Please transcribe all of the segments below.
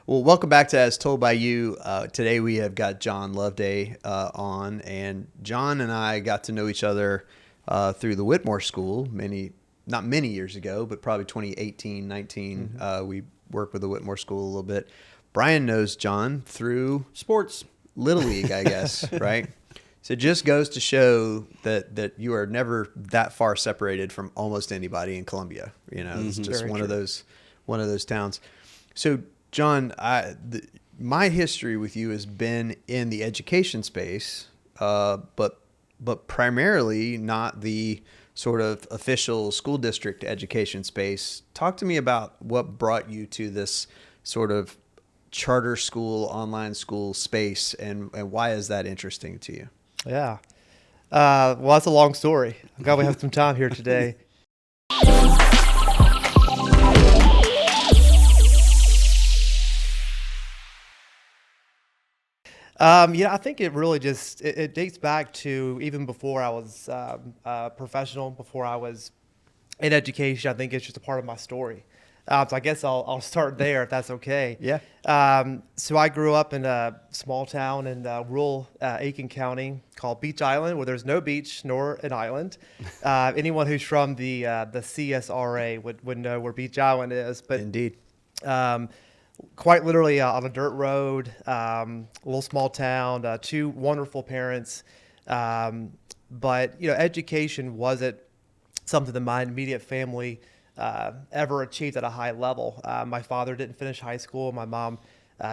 Well, welcome back to As Told by You. Today we have got John Loveday on, and John and I got to know each other through the Whitmore School not many years ago, but probably 2018, 19. We worked with the Whitmore School a little bit. Brian knows John through Sports. Little League, I guess, right? So it just goes to show that you are never that far separated from almost anybody in Columbia. You know, it's just Very one true. of those towns. So John, my history with you has been in the education space, but primarily not the sort of official school district education space. Talk to me about what brought you to this sort of charter school, online school space, and why is that interesting to you? Yeah. Well, that's a long story. I'm glad we have some time here today. I think it really it dates back to even before I was professional, before I was in education. I think it's just a part of my story. So I guess I'll start there if that's okay. Yeah. So I grew up in a small town in rural Aiken County called Beach Island, where there's no beach nor an island. Anyone who's from the CSRA would know where Beach Island is. But Indeed. quite literally on a dirt road, a little small town, two wonderful parents. But education wasn't something that my immediate family ever achieved at a high level. My father didn't finish high school. My mom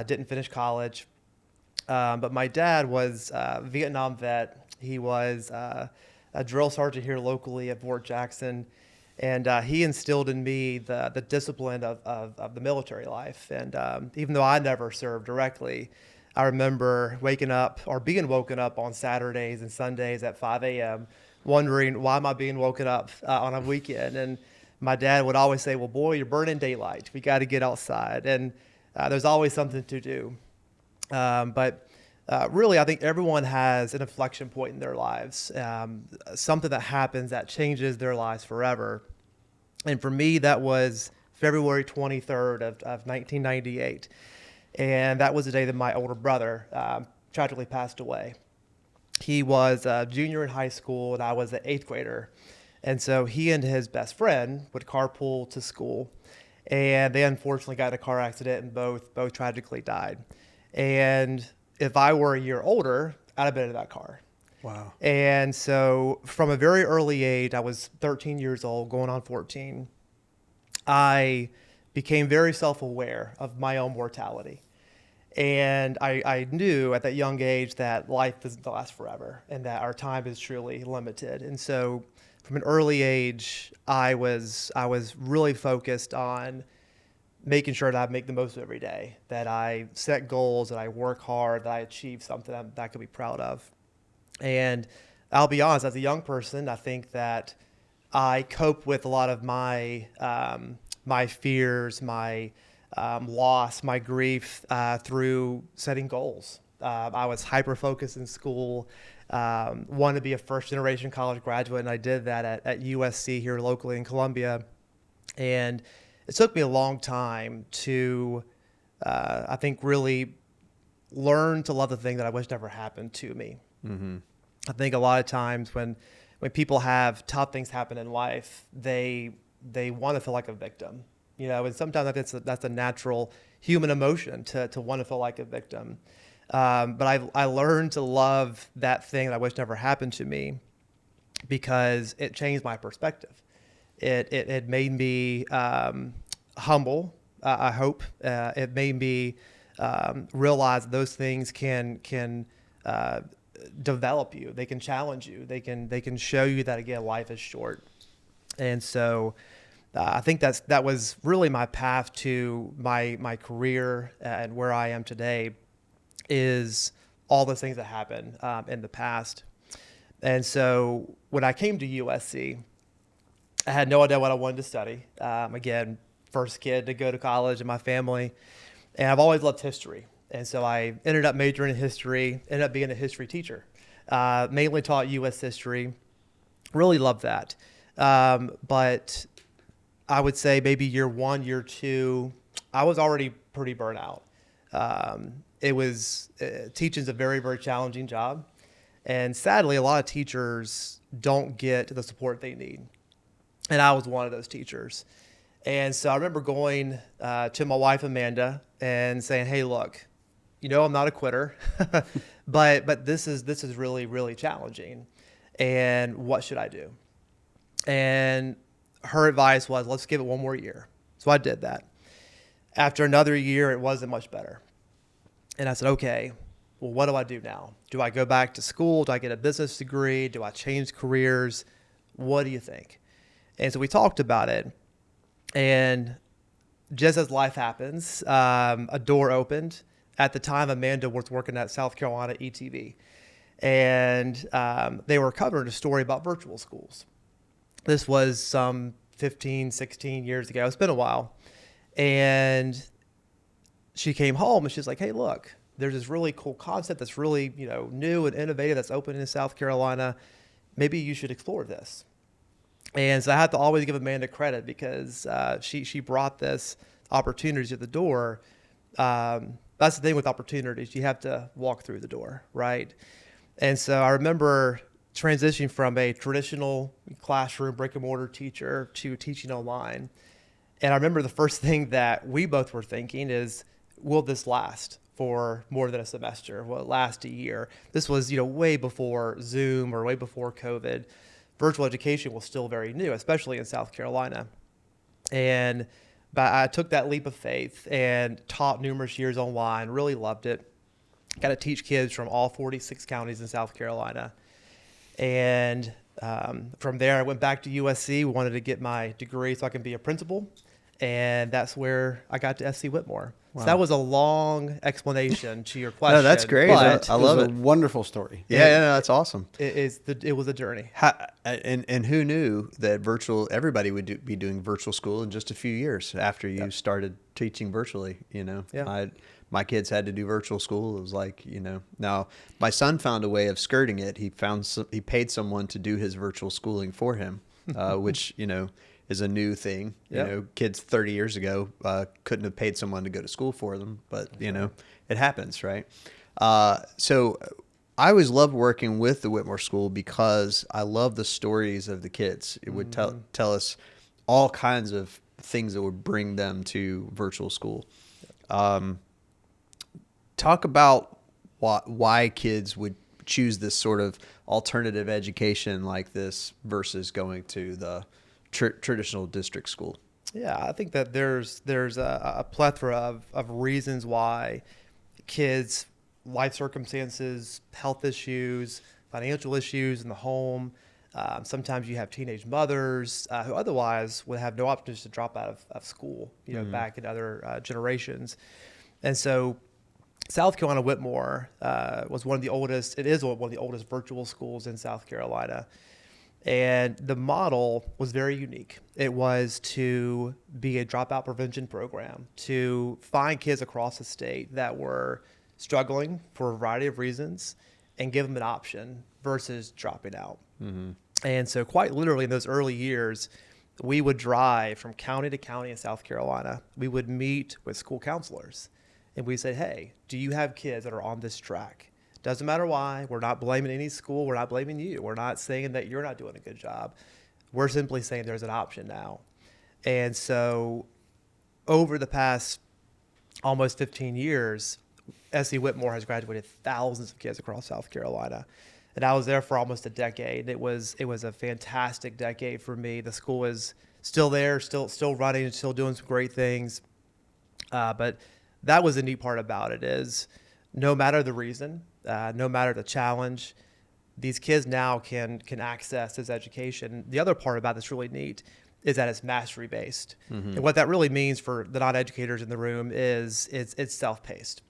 didn't finish college. But my dad was a Vietnam vet. He was a drill sergeant here locally at Fort Jackson. And he instilled in me the discipline of the military life. And even though I never served directly, I remember waking up or being woken up on Saturdays and Sundays at 5 a.m., wondering, why am I being woken up on a weekend? And my dad would always say, well, boy, you're burning daylight. We got to get outside. And there's always something to do. But really, I think everyone has an inflection point in their lives, something that happens that changes their lives forever. And for me, that was February 23rd of 1998. And that was the day that my older brother tragically passed away. He was a junior in high school, and I was an eighth grader. And so he and his best friend would carpool to school. And they unfortunately got in a car accident, and both tragically died. And if I were a year older, I'd have been in that car. Wow. And so from a very early age, I was 13 years old, going on 14, I became very self-aware of my own mortality. And I knew at that young age that life doesn't last forever and that our time is truly limited. And so from an early age, I was really focused on making sure that I make the most of every day, that I set goals, that I work hard, that I achieve something that I could be proud of. And I'll be honest, as a young person, I think that I cope with a lot of my my fears, my loss, my grief through setting goals. I was hyper-focused in school, wanted to be a first-generation college graduate, and I did that at USC here locally in Columbia. And it took me a long time to, I think, really learn to love the thing that I wish never happened to me. Mm-hmm. I think a lot of times when people have tough things happen in life, they want to feel like a victim, and sometimes that's a natural human emotion to want to feel like a victim. But I learned to love that thing that I wish never happened to me because it changed my perspective. It made me humble, I hope. It made me realize those things can develop you. They can challenge you. They can show you that, again, life is short. And so I think that was really my path to my career and where I am today, is all those things that happened in the past. And so when I came to USC, I had no idea what I wanted to study. Again, first kid to go to college in my family. And I've always loved history. And so I ended up majoring in history, ended up being a history teacher, mainly taught U.S. history. Really loved that. But I would say maybe year one, year two, I was already pretty burnt out. Teaching's a very, very challenging job. And sadly, a lot of teachers don't get the support they need. And I was one of those teachers. And so I remember going to my wife, Amanda, and saying, hey, look, I'm not a quitter, but this is really, really challenging. And what should I do? And her advice was, let's give it one more year. So I did that. After another year, it wasn't much better. And I said, okay, well, what do I do now? Do I go back to school? Do I get a business degree? Do I change careers? What do you think? And so we talked about it. And just as life happens, a door opened. At the time, Amanda was working at South Carolina ETV. And they were covering a story about virtual schools. This was some 15, 16 years ago. It's been a while. And she came home and she's like, hey, look, there's this really cool concept that's really, new and innovative that's opening in South Carolina. Maybe you should explore this. And so I have to always give Amanda credit because she brought this opportunity to the door. That's the thing with opportunities. You have to walk through the door, right? And so I remember transitioning from a traditional classroom brick and mortar teacher to teaching online. And I remember the first thing that we both were thinking is, will this last for more than a semester? Will it last a year? This was, way before Zoom or way before COVID. Virtual education was still very new, especially in South Carolina. But I took that leap of faith and taught numerous years online, really loved it. Got to teach kids from all 46 counties in South Carolina. And from there, I went back to USC, wanted to get my degree so I can be a principal. And that's where I got to SC Whitmore. Wow. So that was a long explanation to your question. No, that's great. I love it. A wonderful story. Yeah, no, that's awesome. It was a journey. And who knew that everybody would be doing virtual school in just a few years after you started teaching virtually, Yeah. My kids had to do virtual school. It was like, now my son found a way of skirting it. He paid someone to do his virtual schooling for him, which, is a new thing. Yep. Kids 30 years ago couldn't have paid someone to go to school for them, but it happens, right? So I always loved working with the Whitmore School because I love the stories of the kids. It would tell us all kinds of things that would bring them to virtual school. Talk about why kids would choose this sort of alternative education like this versus going to the traditional district school. Yeah, I think that there's a plethora of reasons why kids' life circumstances, health issues, financial issues in the home. Sometimes you have teenage mothers who otherwise would have no opportunity to drop out of school, back in other generations. And so South Carolina Whitmore was one of the oldest virtual schools in South Carolina. And the model was very unique. It was to be a dropout prevention program, to find kids across the state that were struggling for a variety of reasons and give them an option versus dropping out. Mm-hmm. And so quite literally in those early years, we would drive from county to county in South Carolina. We would meet with school counselors and we said, hey, do you have kids that are on this track? Doesn't matter why. We're not blaming any school. We're not blaming you. We're not saying that you're not doing a good job. We're simply saying there's an option now. And so over the past almost 15 years, SC Whitmore has graduated thousands of kids across South Carolina. And I was there for almost a decade. It was a fantastic decade for me. The school is still there, still running, still doing some great things. But that was the neat part about it is no matter the reason, no matter the challenge, these kids now can access this education. The other part about this really neat is that it's mastery based. Mm-hmm. And what that really means for the non-educators in the room is it's self-paced.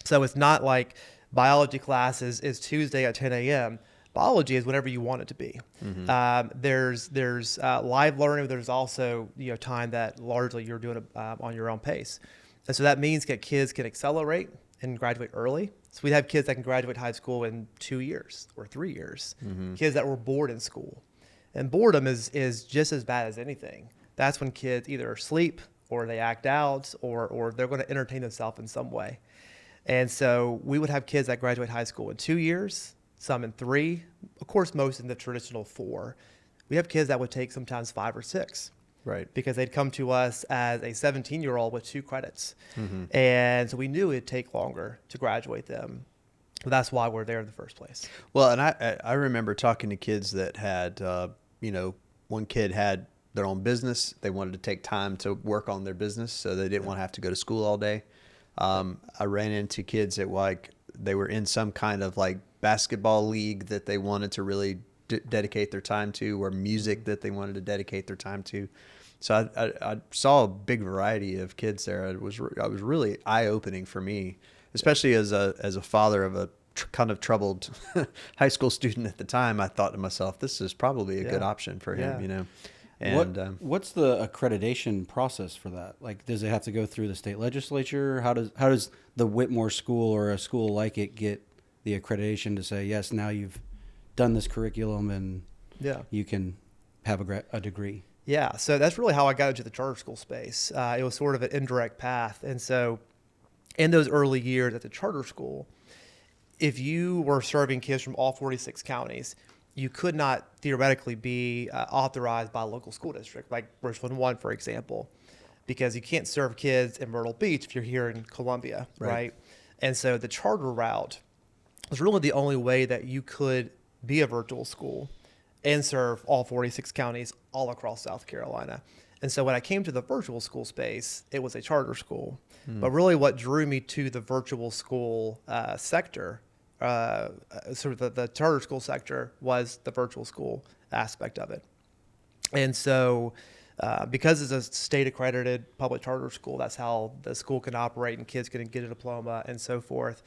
So it's not like biology class is Tuesday at 10 a.m. Biology is whatever you want it to be. Mm-hmm. There's live learning. There's also time that largely you're doing it on your own pace. And so that means that kids can accelerate and graduate early. So we have kids that can graduate high school in 2 years or 3 years. Mm-hmm. Kids that were bored in school. And boredom is just as bad as anything. That's when kids either sleep or they act out, or they're going to entertain themselves in some way. And so we would have kids that graduate high school in 2 years, some in 3, of course, most in the traditional 4. We have kids that would take sometimes 5 or 6. Right. Because they'd come to us as a 17-year-old with 2 credits. And so we knew it'd take longer to graduate them. But that's why we're there in the first place. Well, and I remember talking to kids that had, one kid had their own business. They wanted to take time to work on their business, so they didn't want to have to go to school all day. I ran into kids that they were in some kind of like basketball league that they wanted to really dedicate their time to, or music that they wanted to dedicate their time to. So I saw a big variety of kids there. It was really eye-opening for me, especially as a father of a kind of troubled high school student at the time. I thought to myself, this is probably a good option for him, And what's the accreditation process for that? Like, does it have to go through the state legislature? How does the Whitmore School or a school like it get the accreditation to say, yes, now you've done this curriculum and you can have a degree? Yeah, so that's really how I got into the charter school space. It was sort of an indirect path. And so in those early years at the charter school, if you were serving kids from all 46 counties, you could not theoretically be authorized by a local school district, like Richland 1, for example, because you can't serve kids in Myrtle Beach if you're here in Columbia, right? And so the charter route was really the only way that you could be a virtual school and serve all 46 counties all across South Carolina. And so when I came to the virtual school space, it was a charter school. But really what drew me to the virtual school sector, sort of the charter school sector, was the virtual school aspect of it. And so because it's a state accredited public charter school, that's how the school can operate and kids can get a diploma and so forth.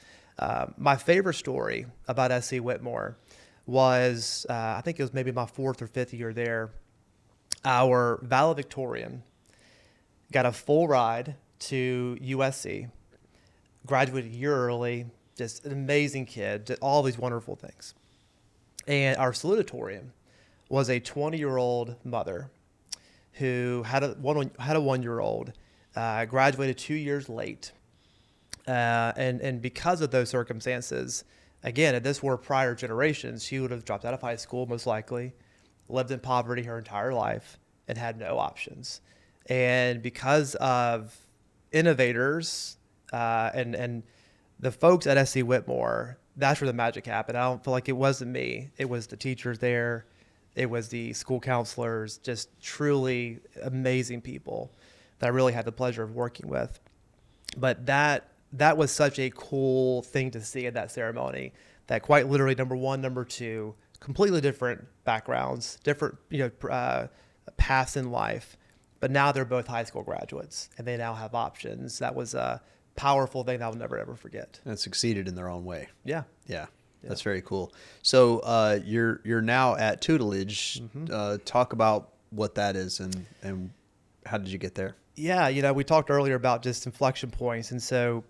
My favorite story about SC Whitmore was, I think it was maybe my 4th or 5th year there. Our valedictorian got a full ride to USC, graduated a year early, just an amazing kid, did all these wonderful things. And our salutatorian was a 20-year-old mother who had a 1-year-old, graduated 2 years late. And because of those circumstances, again, if this were prior generations, she would have dropped out of high school, most likely, lived in poverty her entire life, and had no options. And because of innovators and the folks at SC Whitmore, that's where the magic happened. I don't feel like it wasn't me. It was the teachers there. It was the school counselors, just truly amazing people that I really had the pleasure of working with. But that was such a cool thing to see at that ceremony, that quite literally, number 1, number 2, completely different backgrounds, different paths in life, but now they're both high school graduates and they now have options. That was a powerful thing that I'll never ever forget. And succeeded in their own way. Yeah. That's very cool. So you're now at tutelage. Talk about what that is and how did you get there? Yeah, we talked earlier about just inflection points. And so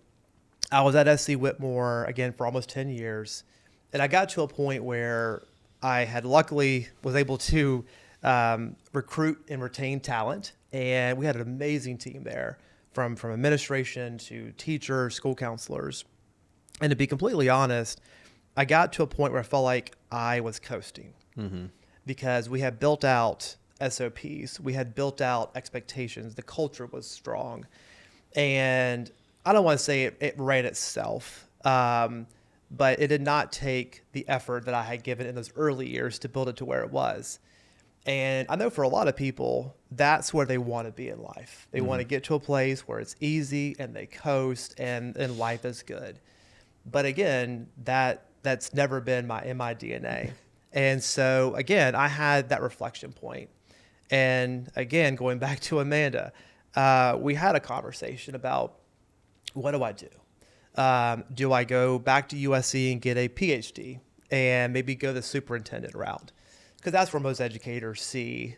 I was at SC Whitmore, again, for almost 10 years. And I got to a point where I had luckily was able to recruit and retain talent. And we had an amazing team there, from administration to teachers, school counselors. And to be completely honest, I got to a point where I felt like I was coasting because we had built out SOPs. We had built out expectations. The culture was strong. And I don't want to say it ran itself, but it did not take the effort that I had given in those early years to build it to where it was. And I know for a lot of people, that's where they want to be in life. They want to get to a place where it's easy and they coast and life is good. But again, that's never been in my DNA. And so again, I had that reflection point. And again, going back to Amanda, we had a conversation about, what do I do? Do I go back to USC and get a PhD and maybe go the superintendent route? Because that's where most educators see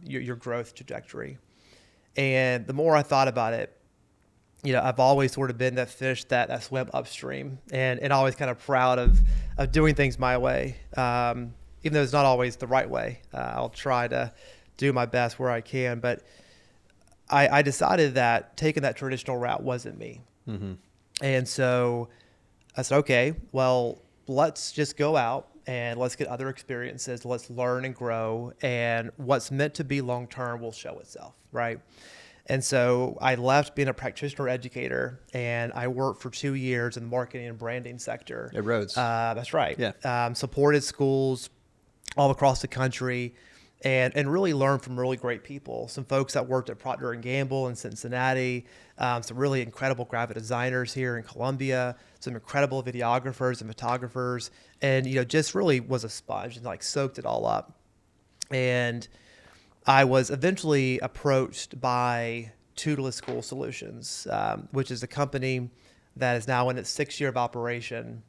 your growth trajectory. And the more I thought about it, I've always sort of been that fish that swim upstream and always kind of proud of doing things my way. Even though it's not always the right way, I'll try to do my best where I can. But I decided that taking that traditional route wasn't me. And so I said, okay, well, let's just go out and let's get other experiences. Let's learn and grow. And what's meant to be long-term will show itself, right? And so I left being a practitioner educator, and I worked for 2 years in the marketing and branding sector. At Rhodes. That's right. Yeah. Supported schools all across the country, and really learned from really great people. Some folks that worked at Procter & Gamble in Cincinnati, some really incredible graphic designers here in Columbia, some incredible videographers and photographers, and, just really was a sponge and like soaked it all up. And I was eventually approached by Toothless School Solutions, which is a company that is now in its 6th year of operation.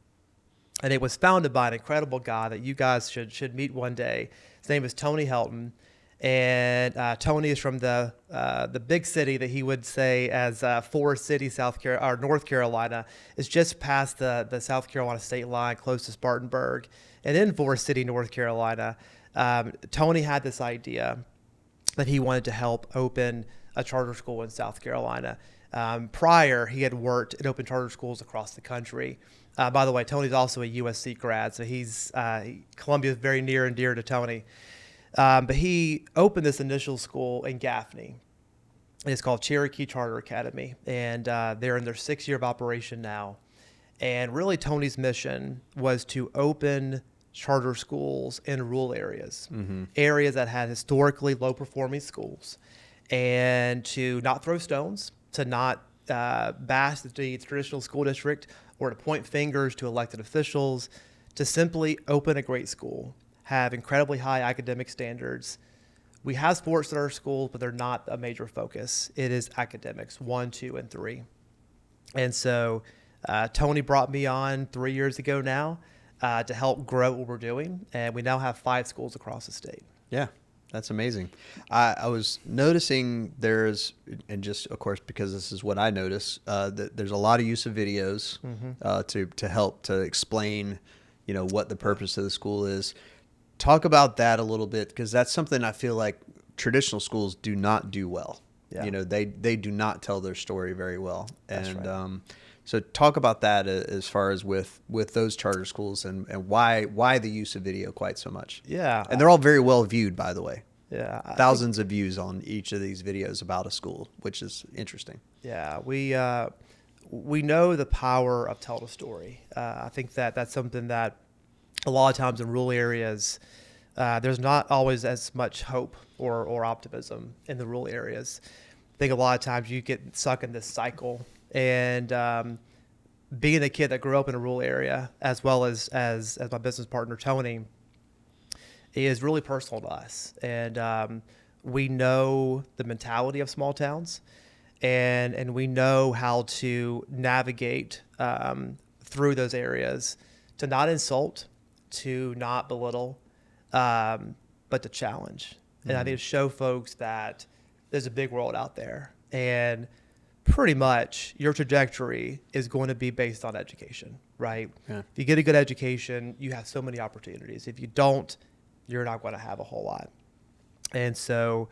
And it was founded by an incredible guy that you guys should meet one day. His name is Tony Helton. And Tony is from the big city that he would say as Forest City, North Carolina. It's just past the South Carolina state line, close to Spartanburg. And in Forest City, North Carolina, Tony had this idea that he wanted to help open a charter school in South Carolina. Prior, he had worked at open charter schools across the country. By the way, Tony's also a USC grad, so Columbia is very near and dear to Tony. But he opened this initial school in Gaffney. It's called Cherokee Charter Academy, and they're in their 6th year of operation now. And really, Tony's mission was to open charter schools in rural areas, areas that had historically low-performing schools, and to not throw stones, to not bash the traditional school district or to point fingers to elected officials, to simply open a great school, have incredibly high academic standards. We have sports at our schools, but they're not a major focus. It is academics, 1, 2, and 3. And so Tony brought me on 3 years ago now to help grow what we're doing. And we now have 5 schools across the state. Yeah, that's amazing. I was noticing and just, of course, because this is what I notice, that there's a lot of use of videos to help to explain, what the purpose of the school is. Talk about that a little bit, because that's something I feel like traditional schools do not do well. Yeah. They do not tell their story very well. That's right. So talk about that as far as with those charter schools and why the use of video quite so much. Yeah. And they're all very well viewed, by the way. Yeah. Thousands of views on each of these videos about a school, which is interesting. Yeah. We know the power of telling a story. I think that's something that a lot of times in rural areas, there's not always as much hope or optimism in the rural areas. I think a lot of times you get stuck in this cycle. And being a kid that grew up in a rural area, as well as my business partner, Tony, is really personal to us. And we know the mentality of small towns, and we know how to navigate through those areas to not insult, to not belittle, but to challenge. And I think to show folks that there's a big world out there, and pretty much your trajectory is going to be based on education, right? Yeah. If you get a good education, you have so many opportunities. If you don't, you're not going to have a whole lot. And so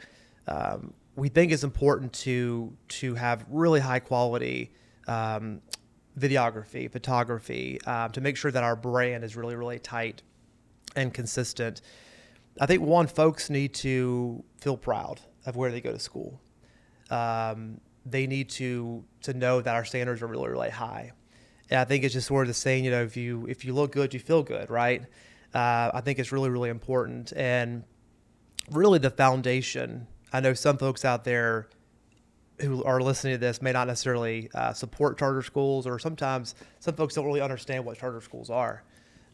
we think it's important to have really high quality videography, photography, to make sure that our brand is really, really tight and consistent. I think folks need to feel proud of where they go to school. They need to know that our standards are really, really high. And I think it's just sort of the saying, if you look good, you feel good, right? I think it's really, really important. And really the foundation, I know some folks out there who are listening to this may not necessarily support charter schools, or sometimes some folks don't really understand what charter schools are.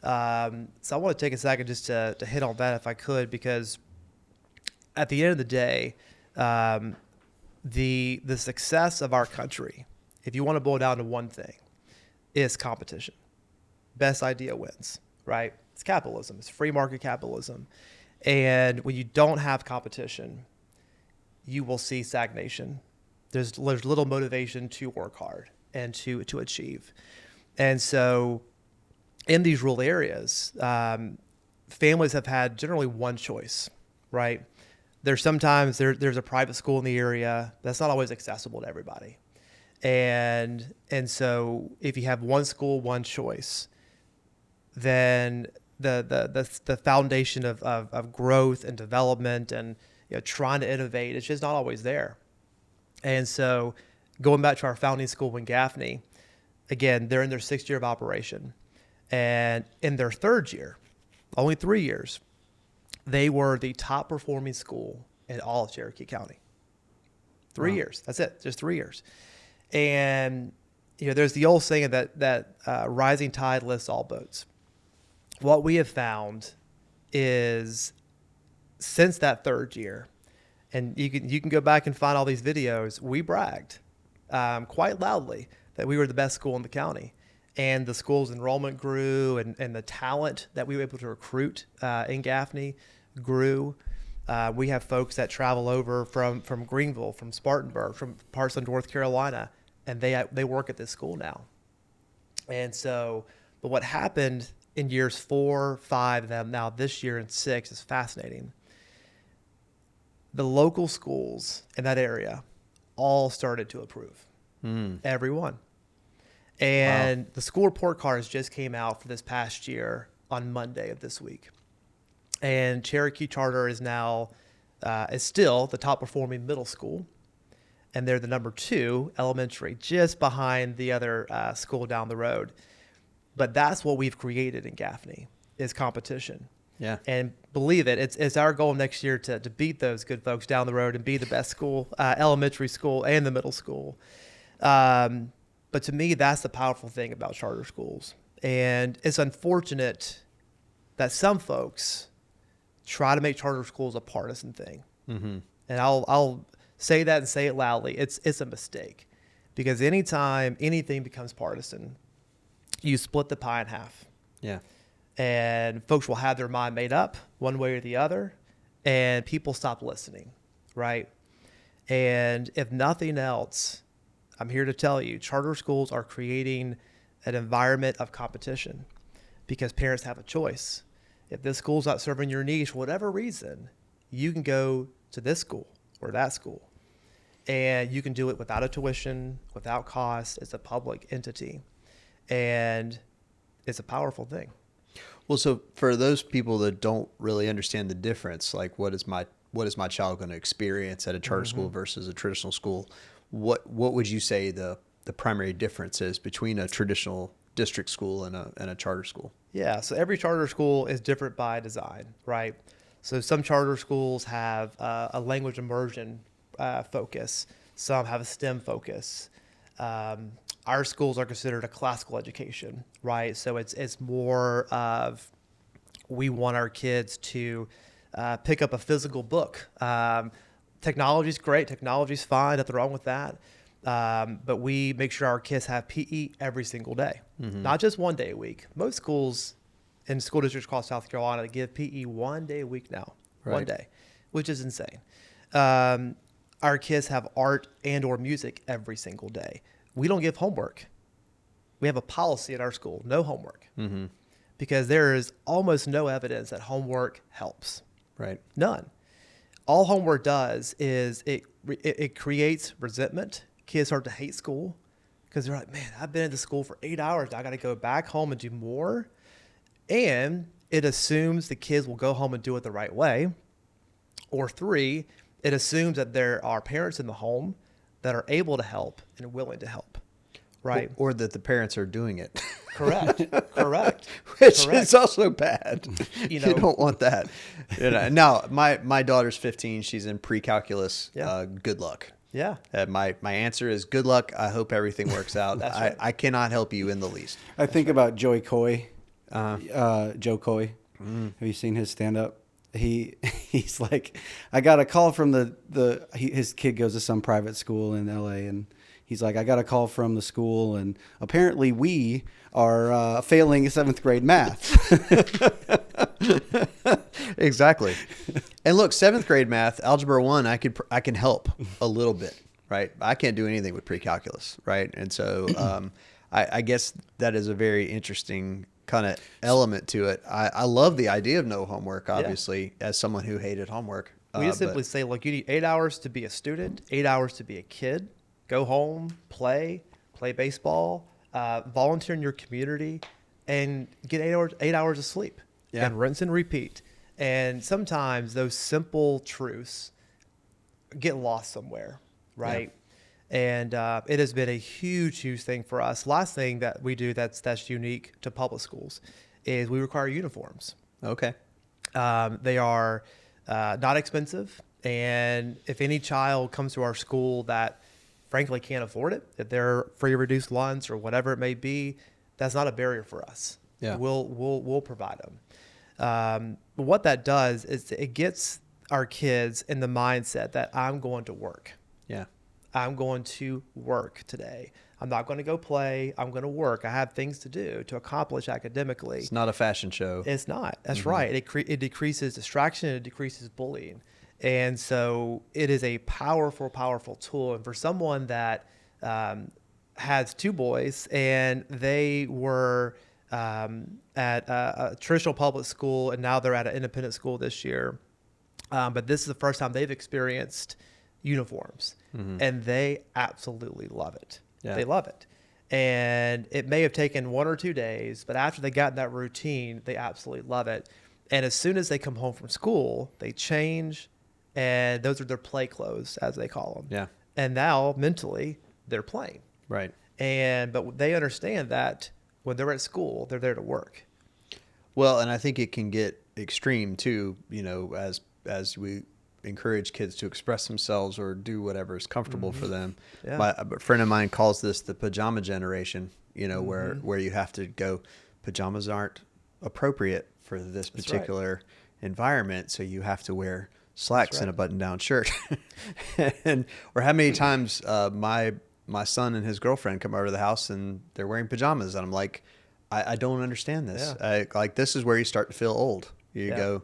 So I want to take a second just to hit on that if I could, because at the end of the day, the success of our country, if you want to boil down to one thing, is competition. Best idea wins, right? It's capitalism. It's free market capitalism. And when you don't have competition, you will see stagnation. There's little motivation to work hard and to achieve. And so in these rural areas, families have had generally one choice, right? there's sometimes there's a private school in the area that's not always accessible to everybody. And so if you have one school, one choice, then the foundation of growth and development and trying to innovate, it's just not always there. And so going back to our founding school in Gaffney, again, they're in their 6th year of operation. And in their 3rd year, only 3 years, they were the top performing school in all of Cherokee County. 3 years. That's it. Just 3 years. And, there's the old saying that rising tide lifts all boats. What we have found is since that 3rd year, and you can go back and find all these videos, we bragged quite loudly that we were the best school in the county. And the school's enrollment grew, and the talent that we were able to recruit in Gaffney grew. We have folks that travel over from Greenville, from Spartanburg, from parts of North Carolina, and they work at this school now. And so, but what happened in years 4, 5, and then now this year in 6 is fascinating. The local schools in that area all started to approve. Everyone. And the school report cards just came out for this past year on Monday of this week. And Cherokee Charter is now is still the top performing middle school, and they're the number 2 elementary, just behind the other school down the road. But that's what we've created in Gaffney is competition. Yeah. And believe it, it's our goal next year to beat those good folks down the road and be the best school, elementary school and the middle school. But to me, that's the powerful thing about charter schools. And it's unfortunate that some folks try to make charter schools a partisan thing. Mm-hmm. And I'll say that and say it loudly. It's a mistake, because anytime anything becomes partisan, you split the pie in half. Yeah. And folks will have their mind made up one way or the other, and people stop listening, right? And if nothing else, I'm here to tell you, charter schools are creating an environment of competition because parents have a choice. If this school's not serving your needs for whatever reason, you can go to this school or that school. And you can do it without a tuition, without cost. It's a public entity. And it's a powerful thing. Well, so for those people that don't really understand the difference, like what is my child going to experience at a charter school versus a traditional school? What would you say the primary difference is between a traditional district school and a charter school? Yeah, so every charter school is different by design, right? So some charter schools have a language immersion focus. Some have a STEM focus. Our schools are considered a classical education, right? So it's more of, we want our kids to pick up a physical book. Technology's great. Technology's fine. Nothing wrong with that. But we make sure our kids have PE every single day, not just one day a week. Most schools in school districts across South Carolina give PE 1 day a week now, one day, which is insane. Our kids have art and or music every single day. We don't give homework. We have a policy at our school, no homework, because there is almost no evidence that homework helps. Right. None. All homework does is it creates resentment. Kids start to hate school because they're like, man, I've been at school for 8 hours. I got to go back home and do more. And it assumes the kids will go home and do it the right way. Or 3, it assumes that there are parents in the home that are able to help and willing to help, right? Or that the parents are doing it. Correct. Which is also bad. You You don't want that. Now, my daughter's 15. She's in pre-calculus. Yeah. Good luck. Yeah. My answer is good luck. I hope everything works out. That's right. I cannot help you in the least. I think about Joey Coy, Joe Coy. Have you seen his stand-up? He's like, I got a call from his kid goes to some private school in LA, and he's like, I got a call from the school, and apparently we are failing 7th grade math. Exactly. And look, 7th grade math, algebra 1, I can help a little bit, right? I can't do anything with pre-calculus, right? And so I guess that is a very interesting kind of element to it. I love the idea of no homework, obviously, as someone who hated homework. We just but simply say, look, you need 8 hours to be a student, 8 hours to be a kid. Go home, play baseball, volunteer in your community, and get 8 hours of sleep. Yeah. And rinse and repeat. And sometimes those simple truths get lost somewhere, right? And it has been a huge thing for us. Last thing that we do that's unique to public schools is we require uniforms. okay. They are not expensive, and if any child comes to our school that frankly can't afford it, if they're free reduced lunch or whatever it may be, that's not a barrier for us. Yeah. We'll provide them. But what that does is it gets our kids in the mindset that I'm going to work. Yeah. I'm going to work today. I'm not going to go play. I'm going to work. I have things to do to accomplish academically. It's not a fashion show. It's not. That's right. It decreases distraction. It decreases bullying. And so it is a powerful tool. And for someone that has two boys and they were at a traditional public school and now they're at an independent school this year, but this is the first time they've experienced uniforms, and they absolutely love it. Yeah. They love it. And it may have taken 1 or 2 days, but after they got in that routine, they absolutely love it. And as soon as they come home from school, they change, and those are their play clothes, as they call them. Yeah. And now mentally, they're playing. Right. But they understand that when they're at school, they're there to work. Well, and I think it can get extreme too, as we encourage kids to express themselves or do whatever is comfortable for them. Yeah. A friend of mine calls this the pajama generation, where you have to go, pajamas aren't appropriate for this particular environment, so you have to wear slacks and a button-down shirt. Or how many times my son and his girlfriend come over to the house and they're wearing pajamas, and I'm like, I don't understand this. Yeah. This is where you start to feel old. You go,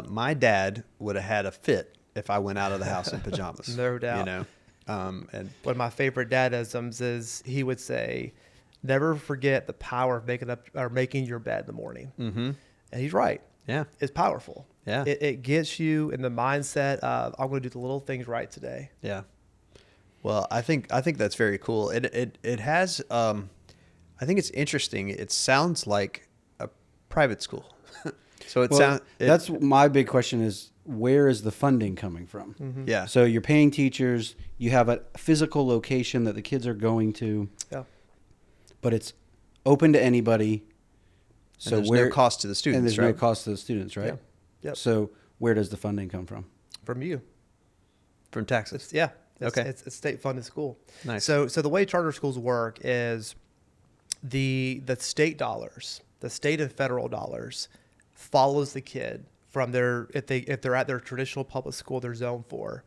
my dad would have had a fit if I went out of the house in pajamas. No doubt. And one of my favorite dadisms is he would say, never forget the power of making your bed in the morning. Mm-hmm. And he's right. Yeah. It's powerful. Yeah. It gets you in the mindset of, I'm going to do the little things right today. Yeah. Well, I think that's very cool. It has, I think it's interesting. It sounds like a private school. So that's my big question is, where is the funding coming from? Mm-hmm. Yeah. So you're paying teachers, you have a physical location that the kids are going to, but it's open to anybody. So there's no cost to the students, and there's right? no cost to the students, right? Yeah. Yep. So where does the funding come from? From you. From taxes. Okay. It's a state funded school. Nice. So the way charter schools work is the state dollars, the state and federal dollars, follows the kid from if they're at their traditional public school, they're zoned for,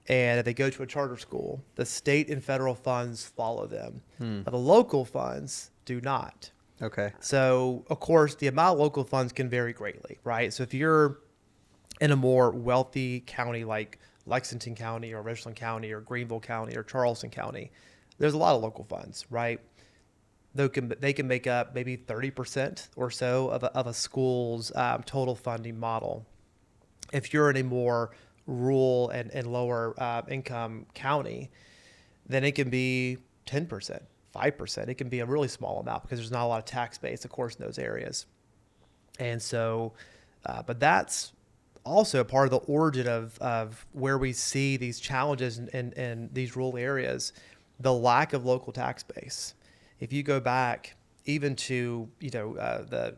and if they go to a charter school, the state and federal funds follow them. But the local funds do not. Okay. So of course the amount of local funds can vary greatly, right? So if you're in a more wealthy county like Lexington County or Richland County or Greenville County or Charleston County, there's a lot of local funds, right? They can make up maybe 30% or so of a school's total funding model. If you're in a more rural and lower income county, then it can be 10%, 5%. It can be a really small amount because there's not a lot of tax base, of course, in those areas. And so, but that's also part of the origin of where we see these challenges in these rural areas, the lack of local tax base. If you go back even to the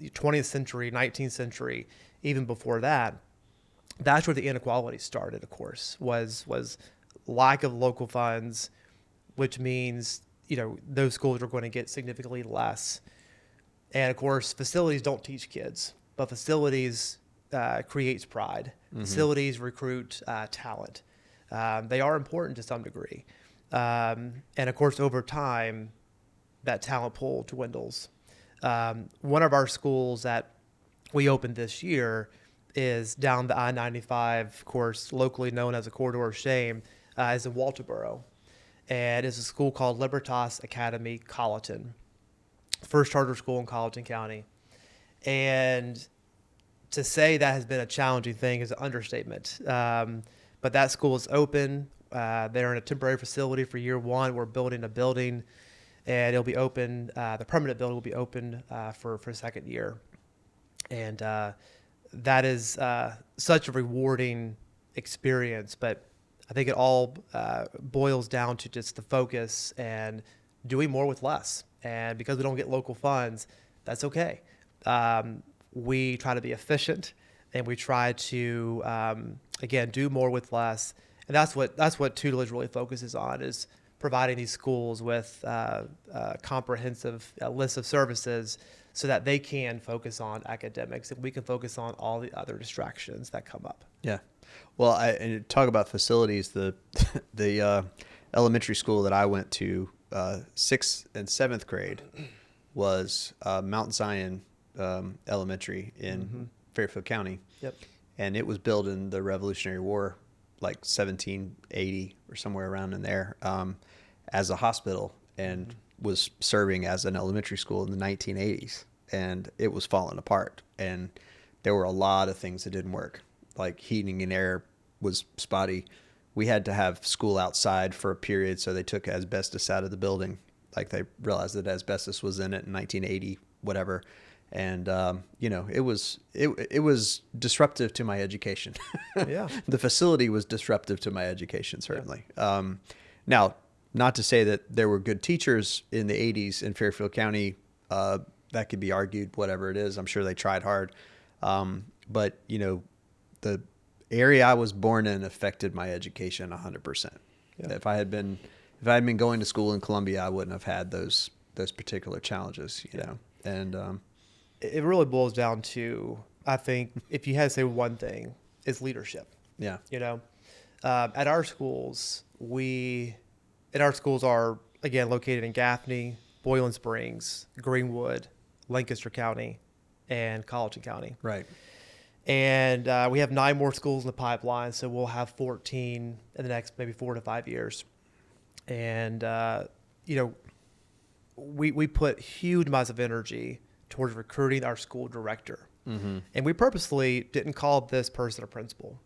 20th century, 19th century, even before that, that's where the inequality started. Of course, was lack of local funds, which means those schools are going to get significantly less. And of course, facilities don't teach kids, but facilities creates pride. Mm-hmm. Facilities recruit talent. They are important to some degree. And of course, over time, that talent pool dwindles. One of our schools that we opened this year is down the I-95 course, locally known as a corridor of shame, is in Walterboro. And it's a school called Libertas Academy Colleton, first charter school in Colleton County. And to say that has been a challenging thing is an understatement. But that school is open. They're in a temporary facility for year one. We're building a building, and it'll be open. The permanent building will be open for second year. And that is such a rewarding experience. But I think it all boils down to just the focus and doing more with less. And because we don't get local funds, that's okay. We try to be efficient, and we try to, again, do more with less. And that's what tutelage really focuses on, is providing these schools with comprehensive list of services so that they can focus on academics and we can focus on all the other distractions that come up. Yeah. Well, and talk about facilities. The elementary school that I went to, 6th and 7th grade, was Mount Zion Elementary in Fairfield County. Yep. And it was built in the Revolutionary War, like 1780 or somewhere around in there, as a hospital, and was serving as an elementary school in the 1980s. And it was falling apart. And there were a lot of things that didn't work. Like heating and air was spotty. We had to have school outside for a period, so they took asbestos out of the building. Like they realized that asbestos was in it in 1980, whatever. And it was disruptive to my education. Yeah. The facility was disruptive to my education, certainly. Yeah. Now, not to say that there were good teachers in the 80s in Fairfield County. That could be argued, whatever it is. I'm sure they tried hard. But the area I was born in affected my education 100%. Yeah. If I had been going to school in Columbia, I wouldn't have had those particular challenges, you know. And it really boils down to, I think, if you had to say one thing, it's leadership. Yeah. At our schools, our schools are, again, located in Gaffney, Boylan Springs, Greenwood, Lancaster County, and Colleton County. Right. And we have 9 more schools in the pipeline, so we'll have 14 in the next maybe 4 to 5 years. And, we put huge amounts of energy towards recruiting our school director. Mm-hmm. And we purposely didn't call this person a principal.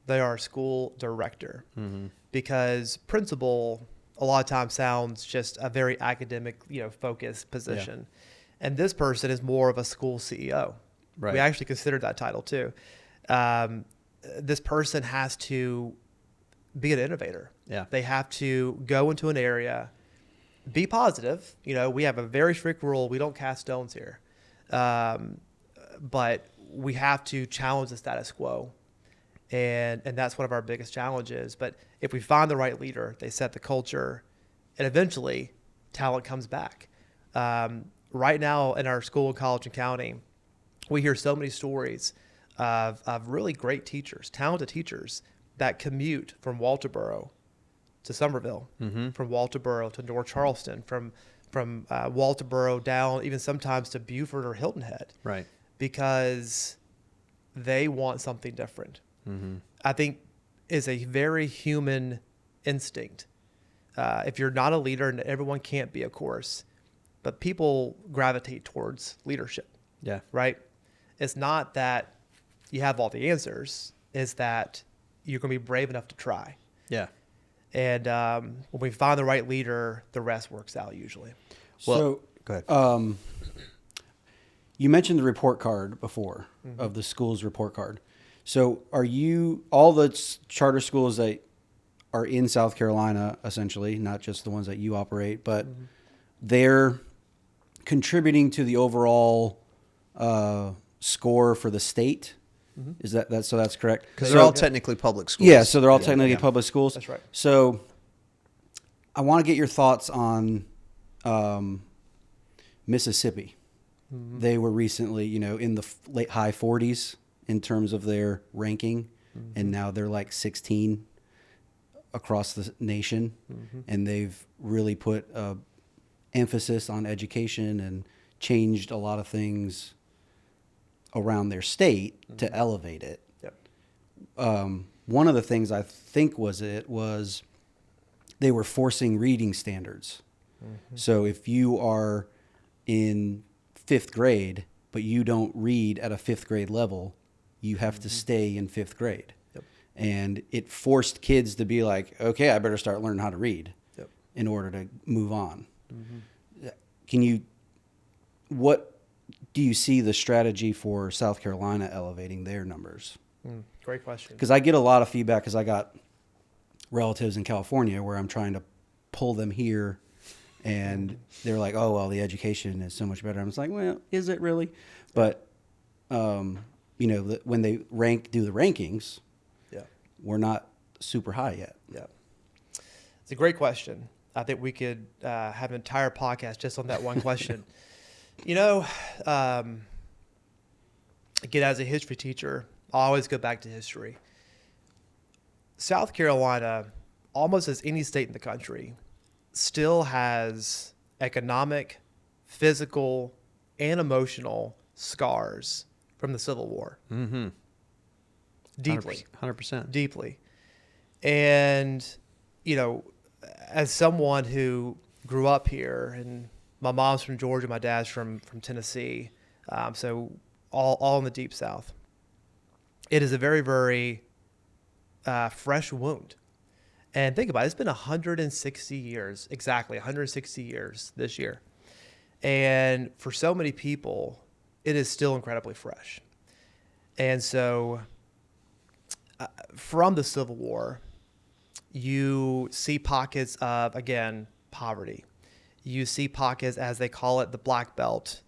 They are a school director. Mm-hmm. Because principal a lot of times sounds just a very academic, focused position. Yeah. And this person is more of a school CEO. Right. We actually considered that title too. This person has to be an innovator. Yeah. They have to go into an area, be positive. We have a very strict rule. We don't cast stones here. But we have to challenge the status quo. And that's one of our biggest challenges. But if we find the right leader, they set the culture, and eventually talent comes back. Right now in our school in Colleton County, we hear so many stories of really great teachers, talented teachers that commute from Walterboro to Somerville, from Walterboro to North Charleston, from Walterboro down even sometimes to Beaufort or Hilton Head. Right. Because they want something different. Mm-hmm. I think is a very human instinct. If you're not a leader, and everyone can't be, of course, but people gravitate towards leadership. Yeah. Right? It's not that you have all the answers. It's that you're going to be brave enough to try. Yeah. And when we find the right leader, the rest works out usually. Well, go ahead. You mentioned the report card before, of the school's report card. So are you, all the charter schools that are in South Carolina, essentially, not just the ones that you operate, but they're contributing to the overall score for the state? Is that so? That's correct. Because they're all technically public schools. Yeah, so they're all technically public schools. That's right. So I want to get your thoughts on Mississippi. They were recently, in the late high 40s in terms of their ranking, and now they're like 16 across the nation, and they've really put emphasis on education and changed a lot of things around their state to elevate it. Yep. One of the things I think was they were forcing reading standards. So if you are in 5th grade but you don't read at a 5th grade level, you have to stay in 5th grade. Yep. And it forced kids to be like, okay, I better start learning how to read in order to move on. What do you see the strategy for South Carolina elevating their numbers? Great question. Because I get a lot of feedback because I got relatives in California where I'm trying to pull them here, and they're like, oh, well, the education is so much better. I'm just like, well, is it really? But, when they do the rankings, we're not super high yet. Yeah. It's a great question. I think we could have an entire podcast just on that one question. Again, as a history teacher, I always go back to history. South Carolina, almost as any state in the country, still has economic, physical, and emotional scars from the Civil War. Mm-hmm. Deeply. 100%. Deeply. And, as someone who grew up here, and my mom's from Georgia, my dad's from Tennessee, so all in the deep South, it is a very, very fresh wound. And think about it, it's been 160 years, exactly 160 years this year. And for so many people, it is still incredibly fresh. And so from the Civil War, you see pockets of, again, poverty. You see pockets, as they call it, the Black Belt,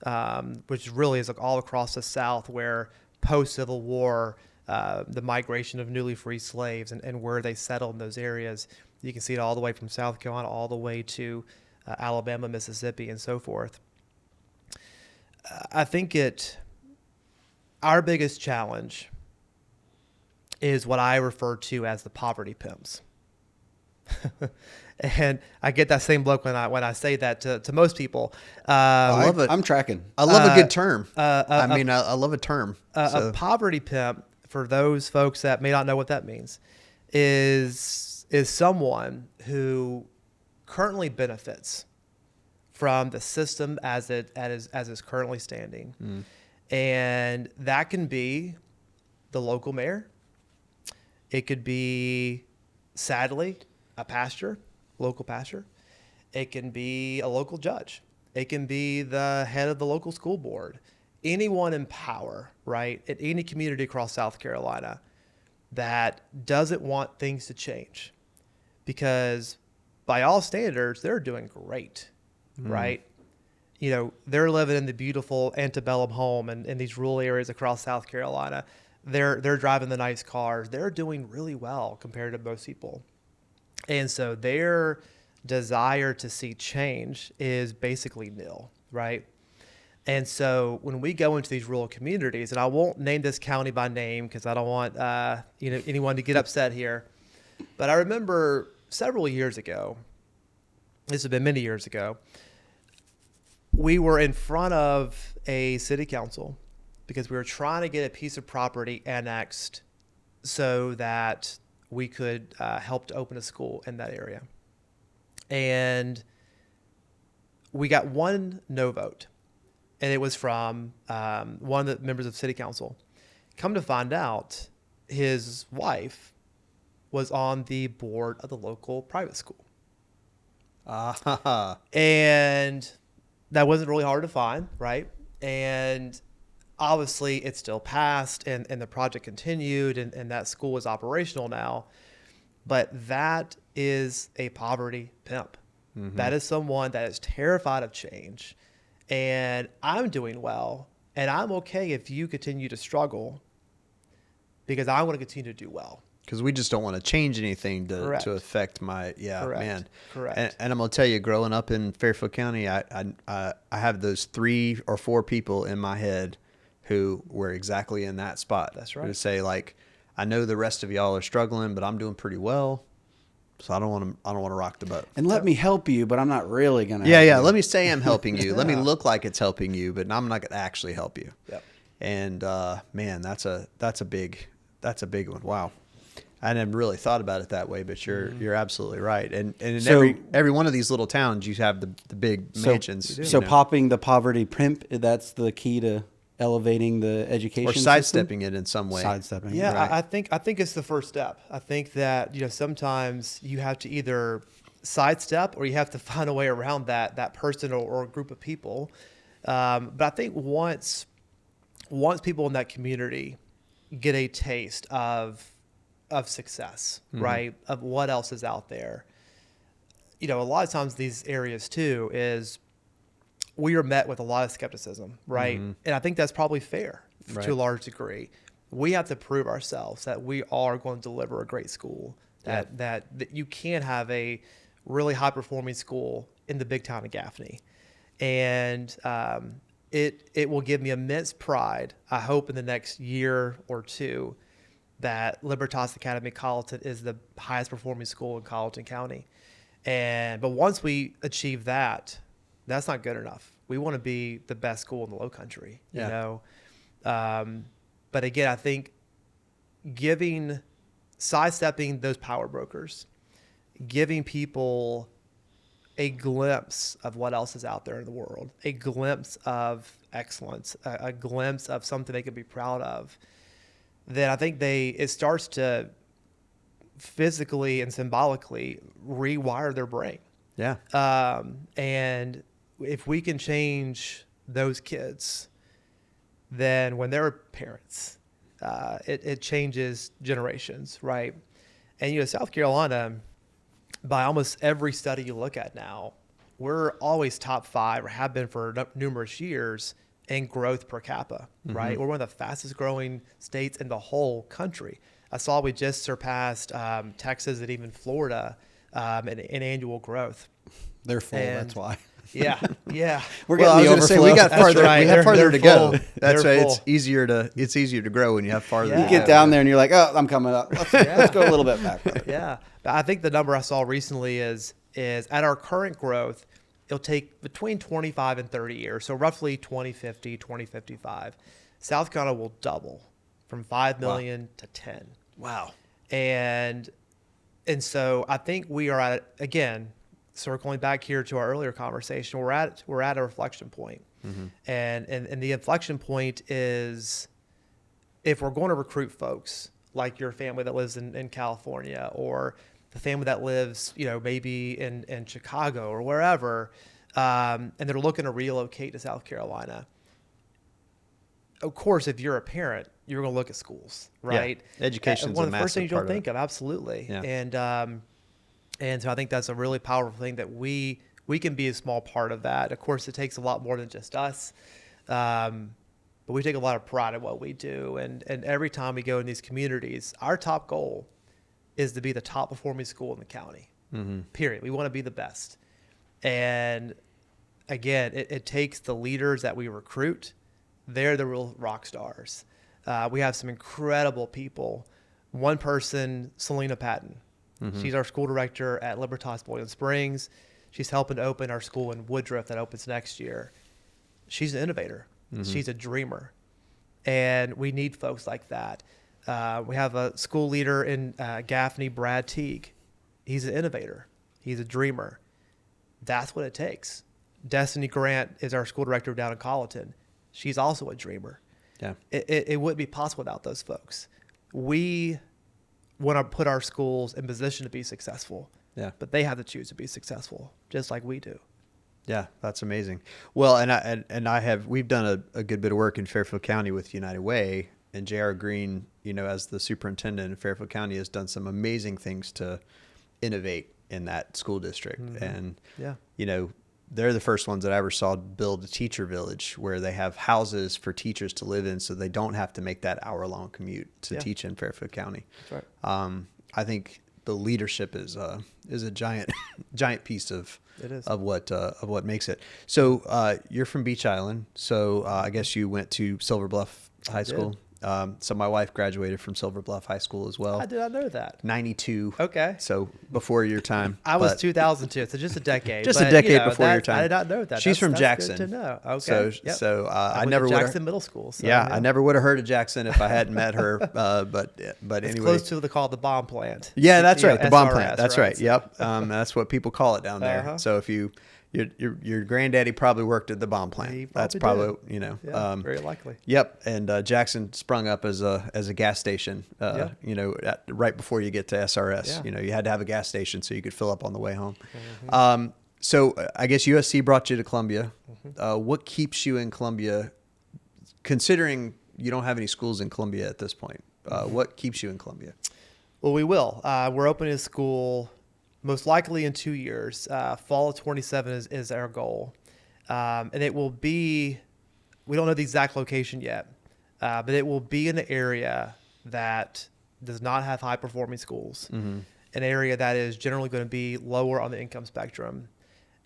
which really is all across the South, where post-Civil War, the migration of newly freed slaves and where they settled in those areas. You can see it all the way from South Carolina all the way to Alabama, Mississippi, and so forth. I think our biggest challenge is what I refer to as the poverty pimps. And I get that same look when I say that to most people. I love it. I'm tracking. I love a good term. I love a term. A poverty pimp, for those folks that may not know what that means, is someone who currently benefits from the system as is currently standing. And that can be the local mayor. It could be, sadly, a pastor, local pastor. It can be a local judge. It can be the head of the local school board. Anyone in power, right, at any community across South Carolina that doesn't want things to change. Because by all standards, they're doing great, right? They're living in the beautiful antebellum home and in these rural areas across South Carolina. They're driving the nice cars. They're doing really well compared to most people. And so their desire to see change is basically nil, right? And so when we go into these rural communities, and I won't name this county by name because I don't want anyone to get upset here, but I remember several years ago, this has been many years ago, we were in front of a city council because we were trying to get a piece of property annexed so that we could help to open a school in that area. And we got one no vote, and it was from one of the members of city council. Come to find out, his wife was on the board of the local private school. And that wasn't really hard to find, right? And obviously it still passed and the project continued and that school is operational now. But that is a poverty pimp. That is someone that is terrified of change. And I'm doing well, and I'm okay if you continue to struggle because I want to continue to do well. Because we just don't want to change anything to affect my Correct. man. Correct. And I'm gonna tell you, growing up in Fairfield County, I have those 3 or 4 people in my head who were exactly in that spot. That's right. To say, like, I know the rest of y'all are struggling, but I'm doing pretty well, so I don't want to rock the boat. And let me help you, but I'm not really gonna. Yeah. help you. Let me say I'm helping you. Let me look like it's helping you, but I'm not gonna actually help you. Yep. And man, that's a big one. Wow. I never really thought about it that way, but you're absolutely right. And in So- every one of these little towns, you have the big mansions. So popping the poverty pimp, that's the key to elevating the education or sidestepping it in some way. Sidestepping. Yeah, Right. I think it's the first step. I think that sometimes you have to either sidestep or you have to find a way around that person or group of people. But I think once people in that community get a taste of success, right, of what else is out there, a lot of times these areas too is we are met with a lot of skepticism, right? And I think that's probably fair Right. to a large degree. We have to prove ourselves that we are going to deliver a great school, that you can have a really high performing school in the big town of Gaffney. And it will give me immense pride, I hope in the next year or two, that Libertas Academy Colleton is the highest performing school in Colleton County. But once we achieve that, that's not good enough. We want to be the best school in the Lowcountry, But again, I think sidestepping those power brokers, giving people a glimpse of what else is out there in the world, a glimpse of excellence, a glimpse of something they can be proud of, then I think it starts to physically and symbolically rewire their brain. Yeah. And if we can change those kids, then when they're parents, it changes generations, right? And, South Carolina, by almost every study you look at now, we're always top 5 or have been for numerous years in growth per capita, right? We're one of the fastest growing states in the whole country. I saw we just surpassed Texas and even Florida in annual growth. They're full. And- that's why. Yeah, yeah. We're Well, I getting was the going to say overflow. we got That's farther. right. We have They're- farther to go. they're That's full. right. They're It's easier to grow when you have farther. Yeah. to You go. get down there and you're like, oh, I'm coming up. Let's go a little bit back. Yeah. But I think the number I saw recently is at our current growth, it'll take between 25 and 30 years. So roughly 2050, 2055. South Carolina will double from 5 million to 10. Wow. And so I think we are at, again, circling back here to our earlier conversation, we're at a reflection point. And the inflection point is if we're going to recruit folks like your family that lives in California, or the family that lives, maybe in Chicago or wherever, and they're looking to relocate to South Carolina. Of course, if you're a parent, you're going to look at schools, right? Yeah. Education's one a of the first massive things you'll part of think it. of, absolutely. Yeah. And so I think that's a really powerful thing that we can be a small part of that. Of course, it takes a lot more than just us. But we take a lot of pride in what we do. And every time we go in these communities, our top goal is to be the top performing school in the county, period. We want to be the best. And again, it takes the leaders that we recruit. They're the real rock stars. We have some incredible people. One person, Selena Patton. She's our school director at Libertas Boiling Springs. She's helping to open our school in Woodruff that opens next year. She's an innovator. She's a dreamer. And we need folks like that. We have a school leader in Gaffney, Brad Teague. He's an innovator. He's a dreamer. That's what it takes. Destiny Grant is our school director down in Colleton. She's also a dreamer. Yeah. It wouldn't be possible without those folks. We want to put our schools in position to be successful. Yeah. But they have to choose to be successful, just like we do. Yeah, that's amazing. Well, we've done a good bit of work in Fairfield County with United Way, and J.R. Green, as the superintendent in Fairfield County, has done some amazing things to innovate in that school district. And, they're the first ones that I ever saw build a teacher village where they have houses for teachers to live in so they don't have to make that hour-long commute to teach in Fairfield County. That's right. I think the leadership is a giant piece of It is. of what makes it. So you're from Beach Island, so I guess you went to Silver Bluff High School. So my wife graduated from Silver Bluff High School as well. I did not know that. 92. Okay. So before your time. I was but 2002, so just a decade. Just a But, decade before your time. I did not know that. She's from That's Jackson. Good to know. Okay. So I I went never to would Jackson Middle School. So, I never would have heard of Jackson if I hadn't met her. But It's anyway. close to the bomb plant. Yeah, that's right. The bomb SRS, plant. That's right. So- Yep. That's what people call it down there. Uh-huh. So if your granddaddy probably worked at the bomb plant. He That's probably probably, Yeah, very likely. Yep. And Jackson sprung up as a gas station, Yeah. right before you get to SRS. Yeah. You had to have a gas station so you could fill up on the way home. So I guess USC brought you to Columbia. What keeps you in Columbia, considering you don't have any schools in Columbia at this point? What keeps you in Columbia? Well, we will. We're opening a school most likely in 2 years. Fall of 27 is our goal. And it will be, we don't know the exact location yet, but it will be in an area that does not have high performing schools, an area that is generally going to be lower on the income spectrum.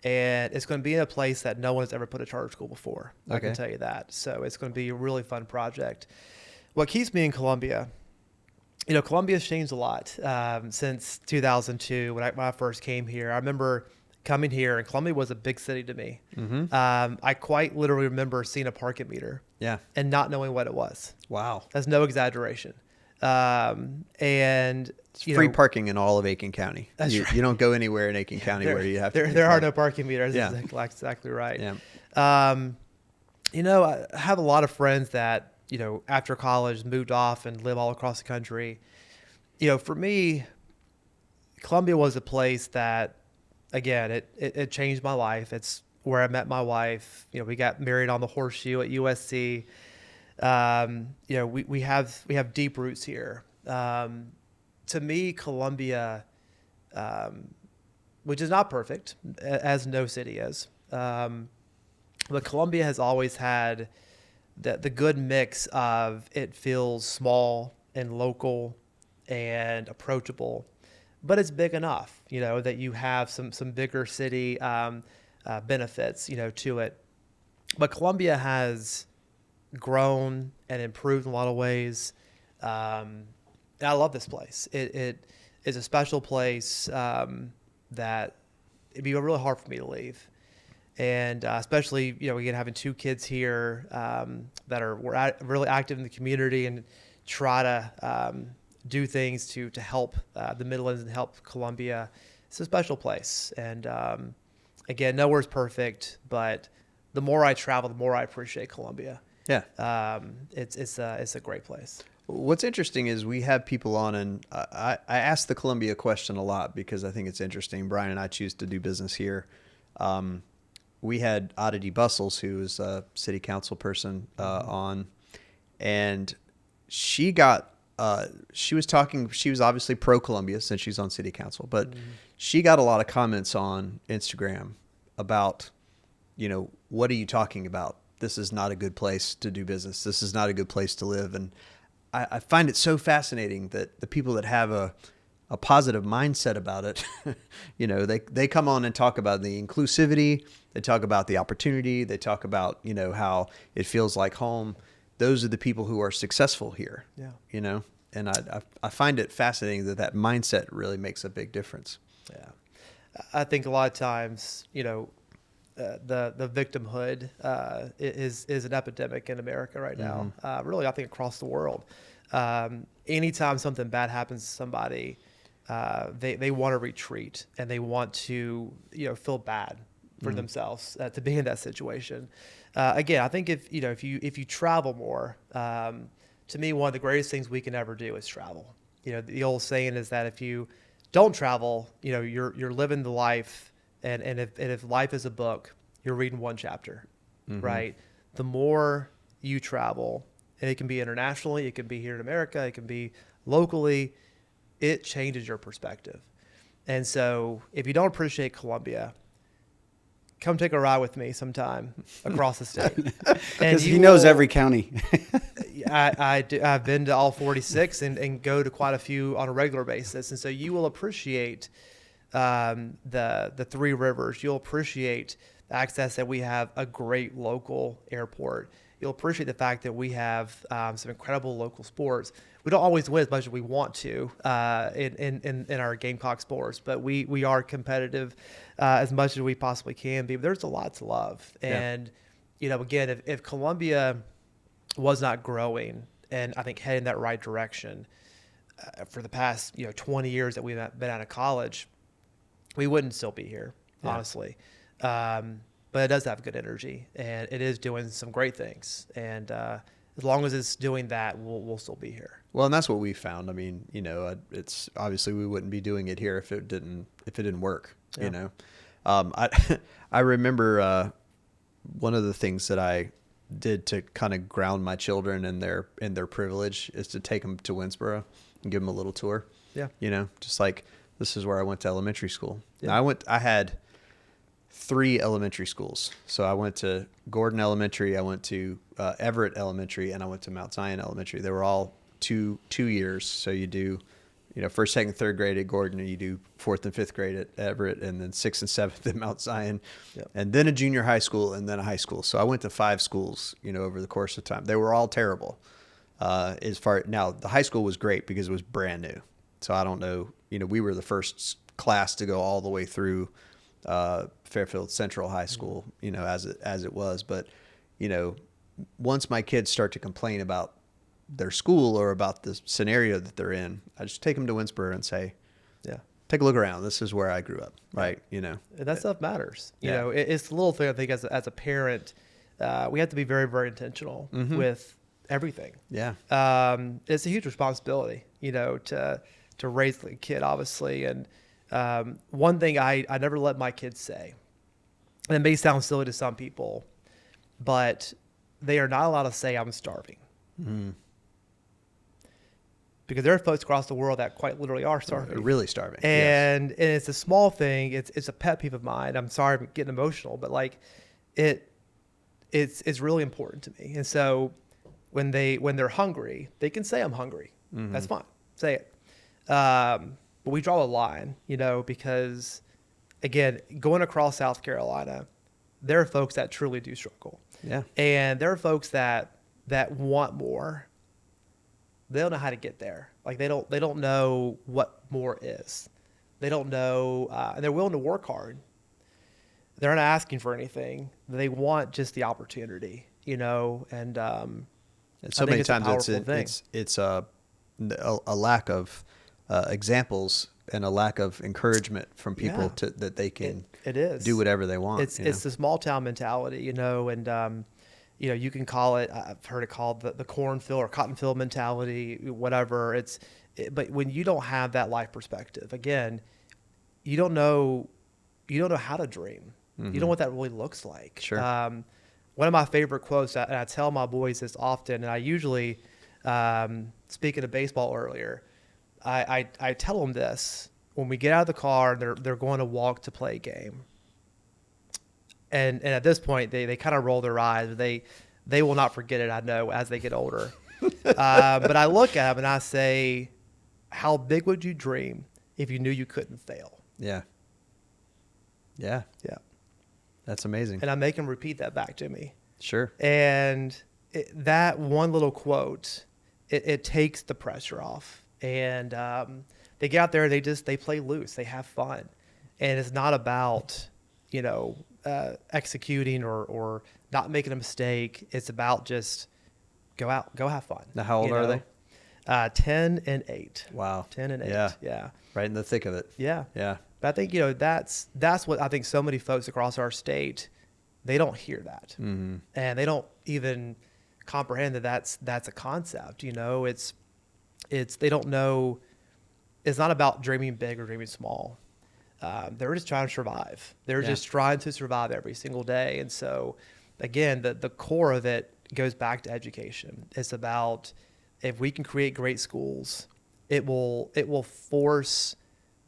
And it's going to be in a place that no one has ever put a charter school before. I can tell you that. So it's going to be a really fun project. What keeps me in Columbia, Columbia's changed a lot since 2002 when I first came here. I remember coming here, and Columbia was a big city to me. I quite literally remember seeing a parking meter and not knowing what it was. Wow. That's no exaggeration. And it's free parking in all of Aiken County. You don't go anywhere in Aiken County where you have to. There are no parking meters. Yeah. Exactly right. Yeah. I have a lot of friends that, after college moved off and live all across the country. For me, Columbia was a place that, again, it changed my life. It's where I met my wife. We got married on the Horseshoe at USC. We have deep roots here. To me, Columbia, which is not perfect, as no city is, but Columbia has always had the good mix of it feels small and local and approachable, but it's big enough, that you have some bigger city benefits, to it. But Columbia has grown and improved in a lot of ways. And I love this place. It is a special place that it'd be really hard for me to leave. And especially, again, having two kids here that are really active in the community and try to do things to help the Midlands and help Columbia. It's a special place. And again, nowhere's perfect, but the more I travel, the more I appreciate Columbia. Yeah. It's a great place. What's interesting is we have people on, and I ask the Columbia question a lot because I think it's interesting. Brian and I choose to do business here. We had Oddity Bustles, who is a city council person, on, and she was talking, she was obviously pro Columbia since she's on city council, but she got a lot of comments on Instagram about, what are you talking about? This is not a good place to do business. This is not a good place to live. And I find it so fascinating that the people that have a positive mindset about it, they come on and talk about the inclusivity. They talk about the opportunity. They talk about, how it feels like home. Those are the people who are successful here. Yeah. And I find it fascinating that mindset really makes a big difference. Yeah. I think a lot of times, the victimhood is an epidemic in America right now. Really, I think across the world. Anytime something bad happens to somebody, they want to retreat and they want to feel bad for themselves to be in that situation. Again, I think if you travel more, to me, one of the greatest things we can ever do is travel. The old saying is that if you don't travel, you're living the life. And if life is a book, you're reading one chapter, right? The more you travel, and it can be internationally, it can be here in America, it can be locally, it changes your perspective. And so if you don't appreciate Columbia, come take a ride with me sometime across the state. Because he knows every county. I do, I've been to all 46 and go to quite a few on a regular basis. And so you will appreciate the three rivers. You'll appreciate the access that we have a great local airport. You'll appreciate the fact that we have some incredible local sports. We don't always win as much as we want to in our Gamecock sports, but we are competitive as much as we possibly can be. But there's a lot to love. And, again, if Columbia was not growing and I think heading that right direction for the past 20 years that we've been out of college, we wouldn't still be here, honestly. But it does have good energy, and it is doing some great things. And as long as it's doing that, we'll still be here. Well, and that's what we found. I mean, it's obviously we wouldn't be doing it here if it didn't work. Yeah. I remember one of the things that I did to kind of ground my children in their privilege is to take them to Winsboro and give them a little tour. Yeah. Just like this is where I went to elementary school. Yeah. Now, I had 3 elementary schools. So I went to Gordon Elementary, I went to Everett Elementary, and I went to Mount Zion Elementary. They were all two years. So you do, first, second, third grade at Gordon, and you do 4th and 5th grade at Everett, and then 6th and 7th at Mount Zion, Yep. and then a junior high school, and then a high school. So I went to 5 schools, over the course of time. They were all terrible. Now the high school was great because it was brand new. So I don't know, we were the first class to go all the way through Fairfield Central High School, as it was. But, once my kids start to complain about their school or about the scenario that they're in, I just take them to Winsboro and say, Yeah. take a look around. This is where I grew up. Right. And that stuff matters. Yeah. It's the little thing. I think as a parent, we have to be very, very intentional with everything. Yeah. It's a huge responsibility, to raise a kid, obviously. And one thing I never let my kids say, and it may sound silly to some people, but they are not allowed to say I'm starving. Mm-hmm. Because there are folks across the world that quite literally are starving. They're really starving. And it's a small thing. It's a pet peeve of mine. I'm sorry I'm getting emotional, but it's really important to me. And so when they're hungry, they can say I'm hungry. Mm-hmm. That's fine. Say it. But we draw a line, because again, going across South Carolina, there are folks that truly do struggle. Yeah. And there are folks that want more. They don't know how to get there. Like they don't know what more is. They don't know, and they're willing to work hard. They're not asking for anything. They want just the opportunity, and And so I think many it's a times powerful thing. it's a lack of examples and a lack of encouragement from people Yeah. that they can It is. do whatever they want. It's the small town mentality, and you can call it. I've heard it called the cornfield or cottonfield mentality, whatever. But when you don't have that life perspective, again, you don't know how to dream. You don't know what that really looks like. Sure. One of my favorite quotes, and I tell my boys this often, and I usually, speaking of baseball earlier, I tell them this when we get out of the car and they're going to walk to play a game. And at this point, they kind of roll their eyes. They will not forget it, I know, as they get older. But I look at them and I say, how big would you dream if you knew you couldn't fail? Yeah. Yeah. Yeah. That's amazing. And I make them repeat that back to me. Sure. And that one little quote, it takes the pressure off. And they get out there, they play loose, they have fun. And it's not about, executing or not making a mistake. It's about just go out, go have fun. Now, how old are they? 10 and 8. Wow. 10 and 8. Yeah. Yeah. Right in the thick of it. Yeah. Yeah. But I think, that's what I think so many folks across our state, they don't hear that. Mm-hmm. And they don't even comprehend that's a concept. It's they don't know. It's not about dreaming big or dreaming small. They're just trying to survive. They're just trying to survive every single day. And so, again, the core of it goes back to education. It's about, if we can create great schools, it will force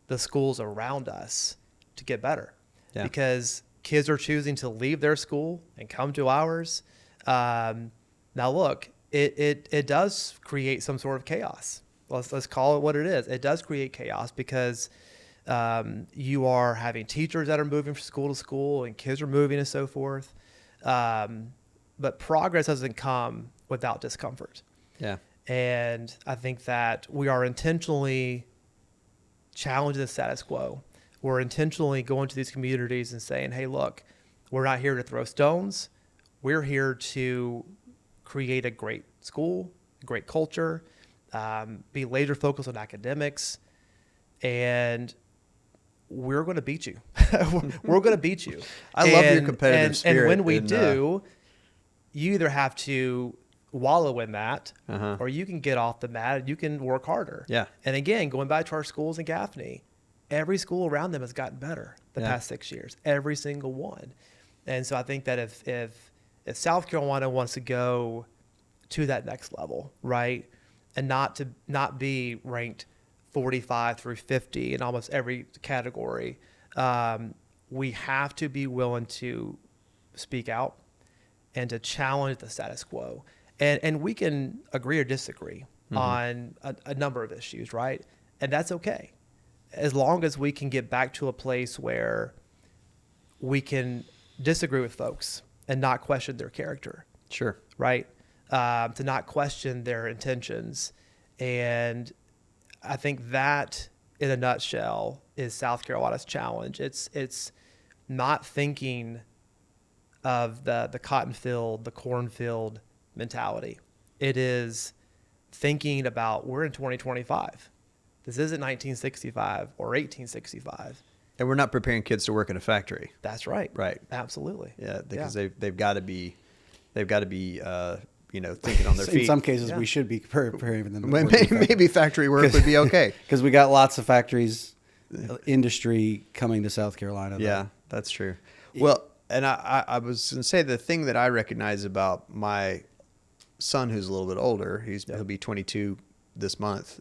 the schools around us to get better. Yeah. Because kids are choosing to leave their school and come to ours. Now, look, it does create some sort of chaos. Let's call it what it is. It does create chaos because you are having teachers that are moving from school to school and kids are moving and so forth. But progress doesn't come without discomfort. Yeah. And I think that we are intentionally challenging the status quo. We're intentionally going to these communities and saying, hey, look, we're not here to throw stones. We're here to create a great school, a great culture, be laser focused on academics. And we're going to beat you. We're going to beat you. I love your competitive spirit. And when we do, you either have to wallow in that, or you can get off the mat and you can work harder. Yeah. And again, going back to our schools in Gaffney, every school around them has gotten better the past 6 years, every single one. And so I think that if South Carolina wants to go to that next level, right, and not be ranked 45 through 50 in almost every category, we have to be willing to speak out and to challenge the status quo. And we can agree or disagree on a number of issues, right? And that's okay. As long as we can get back to a place where we can disagree with folks and not question their character. Sure. Right? To not question their intentions. And I think that, in a nutshell, is South Carolina's challenge. It's not thinking of the cotton field, the cornfield mentality. It is thinking about, we're in 2025. This isn't 1965 or 1865. And we're not preparing kids to work in a factory. That's right. Right. Absolutely. Yeah, because they've got to be thinking on their feet. In some cases, we should be preparing them. Maybe factory work would be okay. Because we got lots of factories, industry coming to South Carolina. Yeah, that's true. Well, and I was going to say, the thing that I recognize about my son, who's a little bit older, he'll be 22 this month,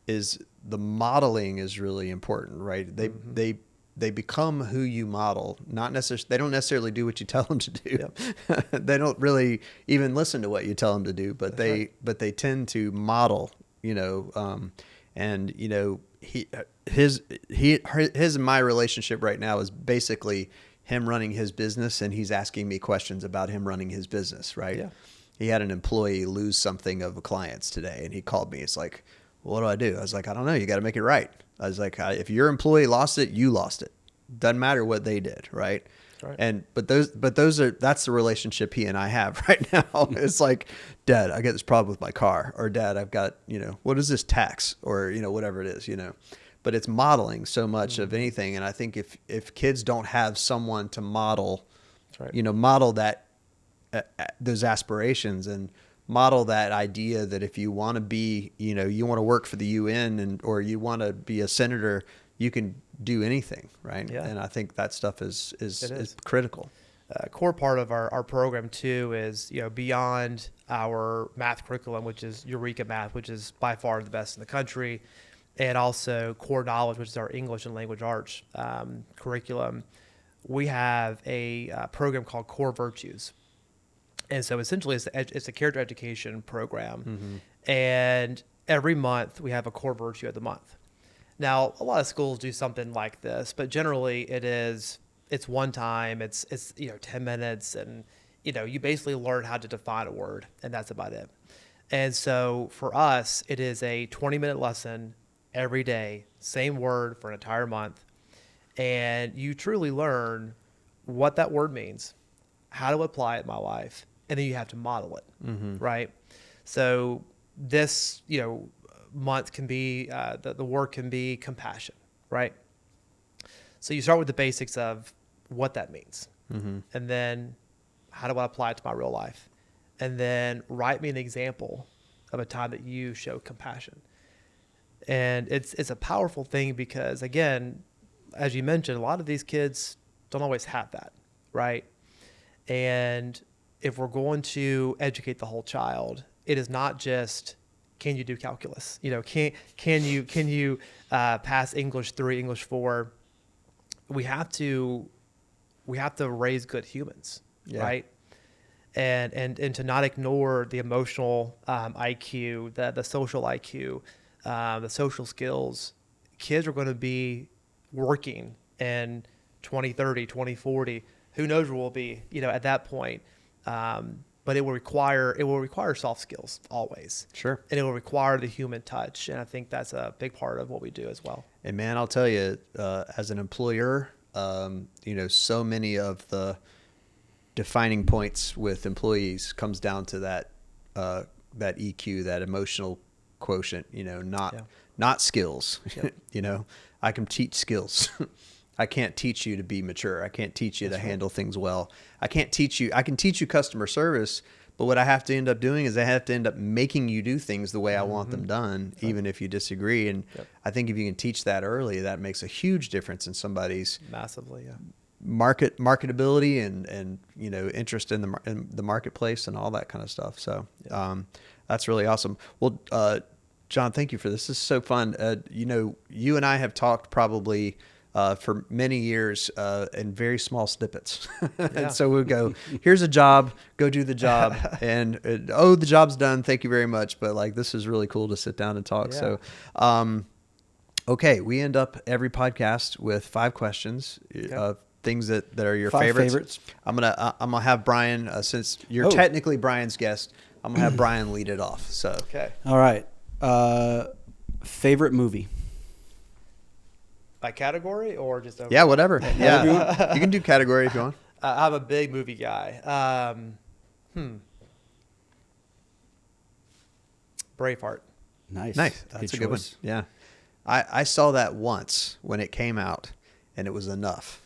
is the modeling is really important, right? They become who you model. Not necessarily, they don't necessarily do what you tell them to do. Yep. They don't really even listen to what you tell them to do, but they tend to model, and his and my relationship right now is basically him running his business, and he's asking me questions about him running his business, right? Yeah. He had an employee lose something of a client's today, and he called me. It's like, well, what do? I was like, I don't know. You got to make it right. I was like, if your employee lost it, you lost it. Doesn't matter what they did, right? Right. That's the relationship he and I have right now. It's like, Dad, I got this problem with my car, or Dad, I've got, what is this tax, or whatever it is, But it's modeling so much of anything, and I think if kids don't have someone to model, model that those aspirations, and model that idea that if you want to be, you want to work for the UN or you want to be a senator, you can do anything, right? Yeah. And I think that stuff is critical. A core part of our program too is, beyond our math curriculum, which is Eureka Math, which is by far the best in the country, and also core knowledge, which is our English and language arts curriculum. We have a program called Core Virtues. And so essentially it's a character education program. And every month we have a core virtue of the month. Now, a lot of schools do something like this, but generally it's one time, it's 10 minutes, and you basically learn how to define a word, and that's about it. And so for us, it is a 20-minute lesson every day, same word for an entire month. And you truly learn what that word means, how to apply it in my life, and then you have to model it, right? So this, month can be, the word can be compassion, right? So you start with the basics of what that means. And then how do I apply it to my real life? And then write me an example of a time that you showed compassion. And it's a powerful thing because, again, as you mentioned, a lot of these kids don't always have that, right? And if we're going to educate the whole child, it is not just, can you do calculus? Can you pass English 3, English 4? We have to raise good humans, right? And to not ignore the emotional IQ, the social IQ, the social skills. Kids are going to be working in 2030, 2040. Who knows where we'll be, at that point. But it will require soft skills always. Sure. And it will require the human touch. And I think that's a big part of what we do as well. And man, I'll tell you, as an employer, so many of the defining points with employees comes down to that EQ, that emotional quotient, not skills. Yep. I can teach skills. I can't teach you to be mature. I can't teach you to handle things well. I can teach you customer service, but what I have to end up doing is I have to end up making you do things the way I want them done, even if you disagree. And I think if you can teach that early, that makes a huge difference in somebody's Massively, yeah. marketability and interest in the marketplace and all that kind of stuff. So that's really awesome. Well, John, thank you for this. This is so fun. You and I have talked probably for many years in very small snippets. And so we'll go, here's a job, go do the job. And, the job's done. Thank you very much. But like, this is really cool to sit down and talk. Yeah. So, okay. We end up every podcast with 5 questions of things that are your 5 favorites. I'm going to have Brian, since you're technically Brian's guest, I'm going to have Brian lead it off. So, Okay. All right. Favorite movie? By category or just overall? yeah, whatever. Yeah. You can do category if you want. I'm a big movie guy. Braveheart. Nice. That's a good one. Yeah. I saw that once when it came out, and it was enough.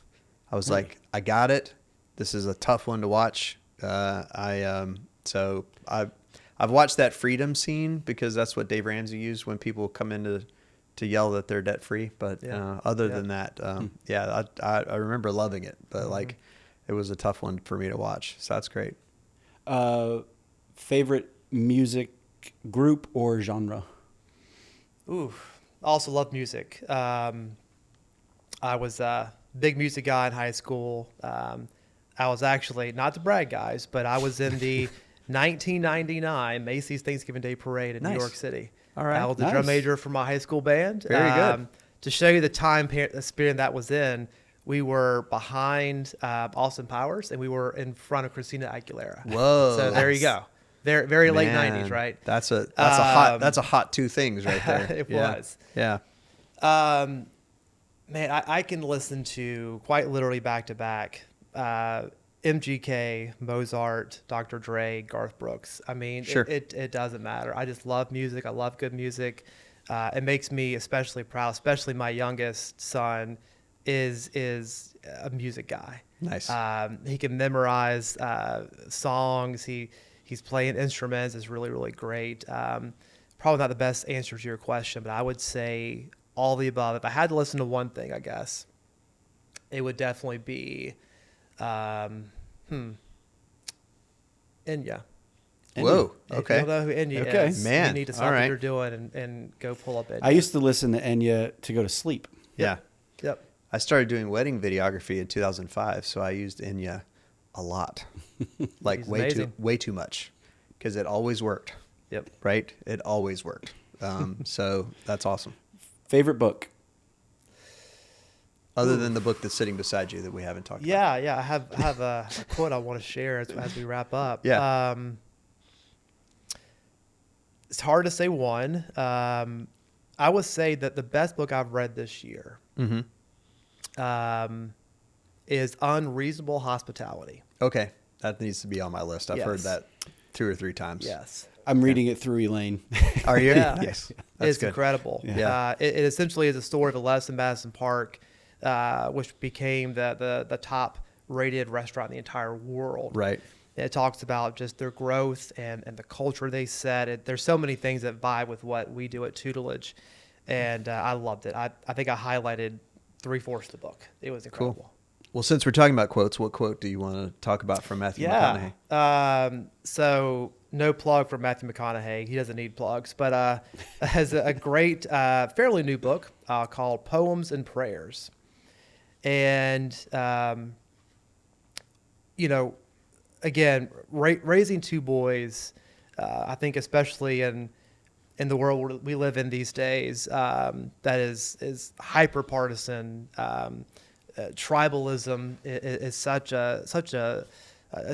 I was like, I got it. This is a tough one to watch. So I've watched that freedom scene because that's what Dave Ramsey used when people come in to yell that they're debt free. But other than that, I remember loving it. But like, it was a tough one for me to watch. So that's great. Favorite music group or genre? Ooh, also love music. I was a big music guy in high school. I was actually, not to brag, guys, but I was in the 1999 Macy's Thanksgiving Day Parade in New York City. All right. I was the drum major for my high school band. Very good. To show you the time span that was in, we were behind Austin Powers, and we were in front of Christina Aguilera. Whoa. So there you go. Very late 90s, right? That's a hot 2 things right there. It was. Yeah. Man, I can listen to quite literally back to back MGK, Mozart, Dr. Dre, Garth Brooks. I mean, Sure. it doesn't matter. I just love music. I love good music. It makes me especially proud, especially my youngest son is a music guy. Nice. He can memorize songs. He's playing instruments. It's really, really great. Probably not the best answer to your question, but I would say all the above. If I had to listen to one thing, I guess it would definitely be Enya. Whoa. If Okay. you don't know who Enya is, Man. you need to stop All right. what you're doing and go pull up Enya. I used to listen to Enya to go to sleep. Yeah. Yep. I started doing wedding videography in 2005, so I used Enya a lot. Like He's way amazing. too much, because it always worked. Yep. Right? It always worked. So that's awesome. Favorite book? Other than the book that's sitting beside you that we haven't talked about. Yeah. I have a quote I want to share as we wrap up. Yeah. It's hard to say one. I would say that the best book I've read this year is Unreasonable Hospitality. Okay. That needs to be on my list. I've heard Yes. that 2 or 3 times. Yes. I'm reading it through Elaine. Are you? Yeah. Yes. That's It's good. incredible. Yeah. It essentially is a story of a lesson in Madison Park, which became the top rated restaurant in the entire world. Right. It talks about just their growth and the culture they set. There's so many things that vibe with what we do at Tutelage. And I loved it. I think I highlighted 3/4 of the book. It was incredible. Cool. Well, since we're talking about quotes, what quote do you want to talk about from Matthew McConaughey? So no plug for Matthew McConaughey. He doesn't need plugs, but has a great, fairly new book called Poems and Prayers. And, again, raising 2 boys, I think especially in the world we live in these days, that is hyper partisan. Tribalism is such a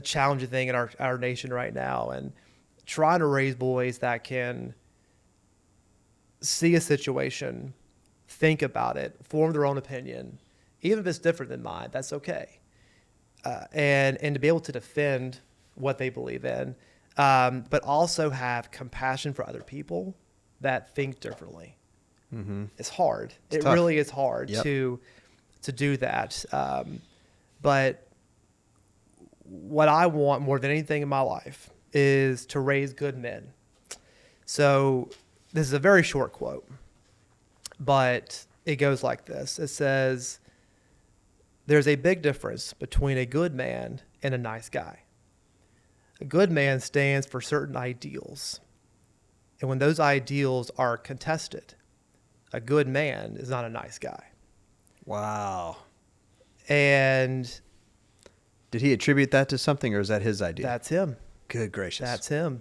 challenging thing in our nation right now, and trying to raise boys that can see a situation, think about it, form their own opinion, even if it's different than mine, that's okay. And to be able to defend what they believe in, but also have compassion for other people that think differently. is hard. It tough. really is hard Yep. to do that. But what I want more than anything in my life is to raise good men. So this is a very short quote, but it goes like this. It says, "There's a big difference between a good man and a nice guy. A good man stands for certain ideals. And when those ideals are contested, a good man is not a nice guy." Wow. And Did he attribute that to something, or is that his idea? that's him. Good gracious. That's him.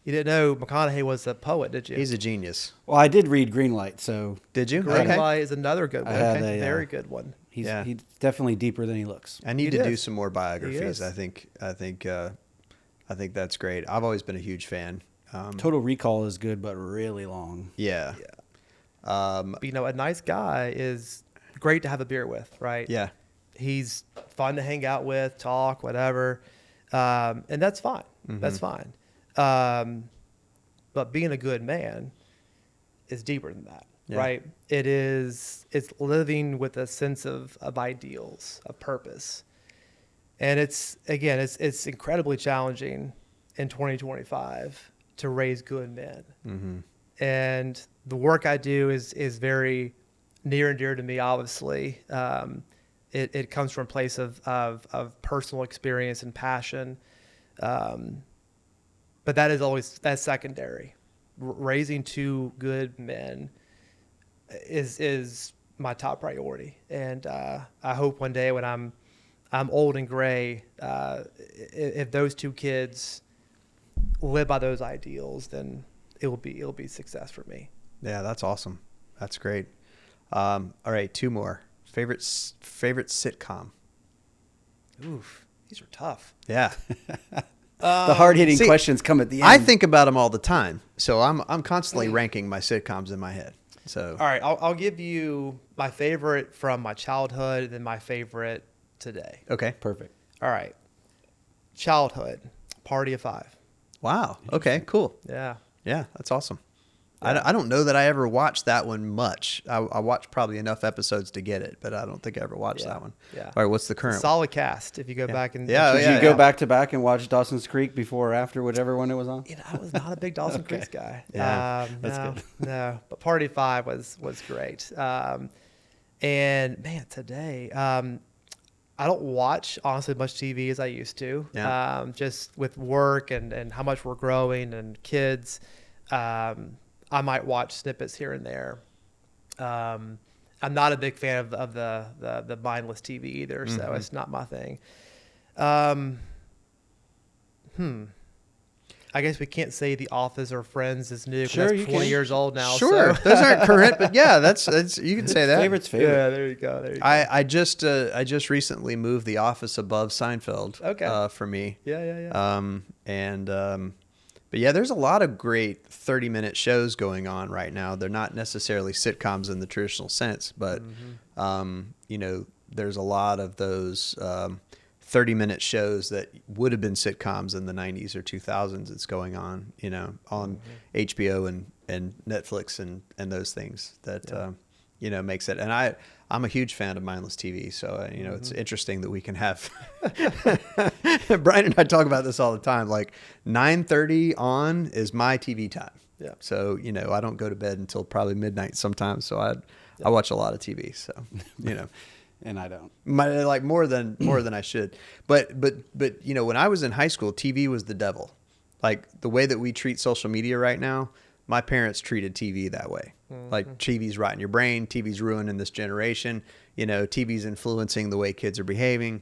You didn't know McConaughey was a poet, did you? He's a genius. Well, I did read Greenlight, so Did you? Greenlight is another good one. I had Okay. a, Very good one. he's Yeah. he's definitely deeper than he looks. I need He to do is. some more He biographies. is. I think that's great. I've always been a huge fan. Total Recall is good, but really long. Yeah. But, you know, a nice guy is great to have a beer with, right? Yeah. He's fun to hang out with, talk, whatever. And that's fine. That's fine. But being a good man is deeper than that, Yeah. right? It's living with a sense of ideals, of purpose. And it's incredibly challenging in 2025 to raise good men. And the work I do is very near and dear to me, obviously. It comes from a place of personal experience and passion. But that's secondary. Raising two good men is my top priority. And I hope one day when I'm old and gray, if those two kids live by those ideals, then it'll be success for me. Yeah, that's awesome. That's great. All right, two more. Favorite sitcom. Oof, these are tough. Yeah. The hard-hitting see, questions come at the end. I think about them all the time. So I'm constantly ranking my sitcoms in my head. So All right, I'll give you my favorite from my childhood and then my favorite today. okay. perfect. All right, childhood, Party of Five. Wow. Okay, cool. Yeah. Yeah, that's awesome. Yeah. I don't know that I ever watched that one much. I watched probably enough episodes to get it, but I don't think I ever watched Yeah. that one. Yeah. All right, what's the current one? Solid cast. If you go back and Yeah, Did yeah, you go yeah. back to back and watch Dawson's Creek before or after whichever one it was on? You know, I was not a big Dawson Creek guy. Yeah, that's no, good. no, but Party of Five was great. And man, today, I don't watch honestly much TV as I used to. Yeah. Just with work and how much we're growing and kids. I might watch snippets here and there. I'm not a big fan of the mindless TV either, so it's not my thing. I guess we can't say The Office or Friends is new because Sure, you that's 20 can. years old now. Sure, so. those aren't current, but yeah, that's you can say that. Favorite's favorite. Yeah, there you go. There you go. I just recently moved The Office above Seinfeld. Okay. For me. Yeah. But yeah, there's a lot of great 30-minute shows going on right now. They're not necessarily sitcoms in the traditional sense, but there's a lot of those 30-minute shows that would have been sitcoms in the 90s or 2000s. It's going on, on HBO and Netflix and those things that makes it. And I'm a huge fan of mindless TV, so it's interesting that we can have. Brian and I talk about this all the time. Like 9:30 on is my TV time. Yeah. So I don't go to bed until probably midnight sometimes. So I watch a lot of TV. So And I don't. like more than I should. But when I was in high school, TV was the devil. Like the way that we treat social media right now, my parents treated TV that way. Like TV's rotting your brain, TV's ruining this generation, TV's influencing the way kids are behaving,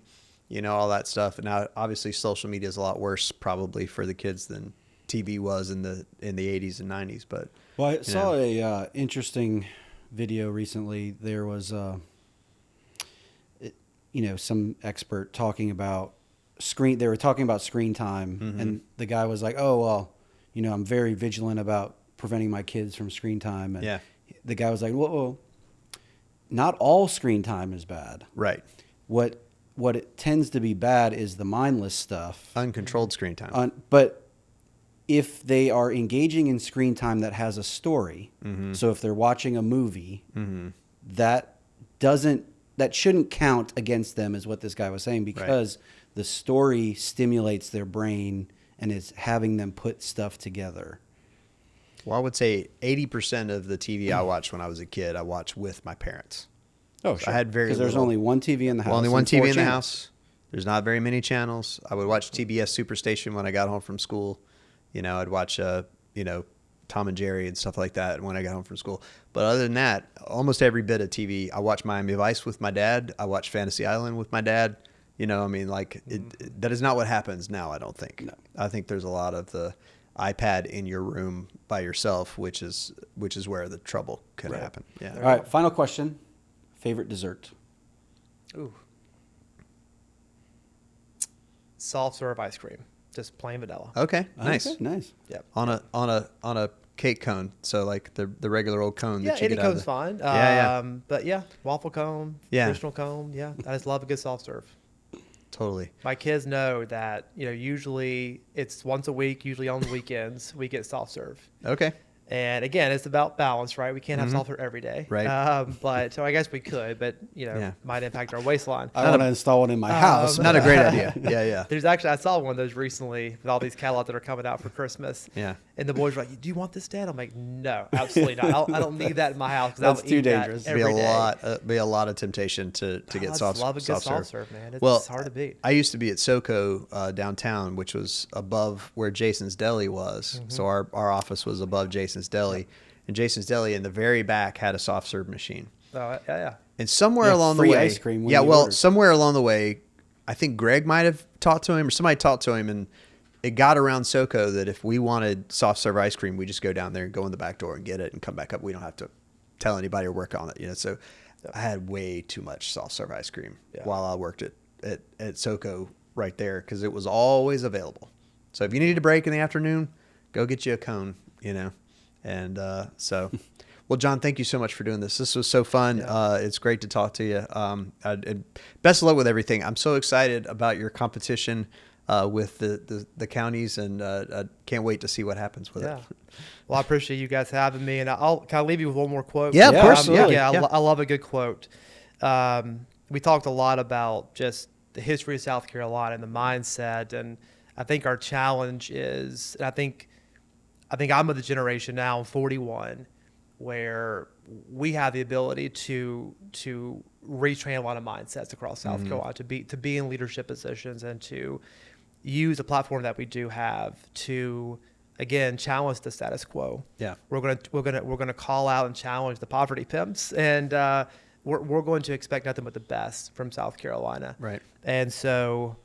all that stuff. And now obviously social media is a lot worse probably for the kids than TV was in the 80s and 90s. But Well, I saw a interesting video recently. There was some expert talking about screen. They were talking about screen time, and the guy was like, "Oh well, I'm very vigilant about preventing my kids from screen time." And the guy was like, "Whoa, not all screen time is bad. right. What it tends to be bad is the mindless stuff, Uncontrolled screen time. but if they are engaging in screen time that has a story, so if they're watching a movie, that shouldn't count against them, is what this guy was saying, because the story stimulates their brain and is having them put stuff together. Well, I would say 80% of the TV I watched when I was a kid, I watched with my parents. Oh, So sure. I had very because there's little. only one TV in the house. Well, only one and TV 4 in the channels. house. There's not very many channels. I would watch TBS Superstation when I got home from school. I'd watch, Tom and Jerry and stuff like that when I got home from school. But other than that, almost every bit of TV, I watched Miami Vice with my dad. I watched Fantasy Island with my dad. That is not what happens now, I don't think. No. I think there's a lot of the iPad in your room by yourself, which is where the trouble could happen. Yeah. All right, final question. Favorite dessert? Ooh. Soft serve ice cream, just plain vanilla. Okay. Nice. Okay, nice. Yep. On a cake cone, so like the regular old cone Yeah, that you any get out of cone's the... fine. Yeah. But yeah, waffle cone, traditional cone. Yeah, I just love a good soft serve. Totally. My kids know that, usually it's once a week, usually on the weekends, we get soft serve. Okay. And again, it's about balance, right? We can't have soft serve every day. Right. But so I guess we could, but might impact our waistline. I want to install one in my house. Not a great idea. Yeah. There's actually, I saw one of those recently with all these catalogs that are coming out for Christmas. Yeah. And the boys were like, "Do you want this, Dad?" I'm like, "No, absolutely not. I don't need that in my house. 'Cause That's I'll too eat that dangerous. every day." Be a lot of temptation to I get just soft love a good soft serve, man. It's Well, hard to beat. I used to be at SoCo downtown, which was above where Jason's Deli was. So our office was above Jason's Deli, and Jason's Deli in the very back had a soft serve machine. Oh, yeah. And somewhere Yeah, along the free way, ice cream when you ordered. somewhere along the way, I think Greg might have talked to him or somebody talked to him, and it got around SoCo that if we wanted soft serve ice cream, we just go down there and go in the back door and get it and come back up. We don't have to tell anybody or work on it, So I had way too much soft serve ice cream while I worked at SoCo right there because it was always available. So if you needed a break in the afternoon, go get you a cone, And so, well, John, thank you so much for doing this. This was so fun. It's great to talk to you. And best of luck with everything. I'm so excited about your competition with the counties, and I can't wait to see what happens with it. Well, I appreciate you guys having me, and can I leave you with one more quote? Yeah, of course. Absolutely. I love a good quote. We talked a lot about just the history of South Carolina and the mindset, and I think our challenge is, and I think I'm of the generation now, I'm 41, where we have the ability to retrain a lot of mindsets across South Carolina, to be in leadership positions and to use the platform that we do have to, again, challenge the status quo. Yeah. We're gonna call out and challenge the poverty pimps, and we're going to expect nothing but the best from South Carolina. Right. And so,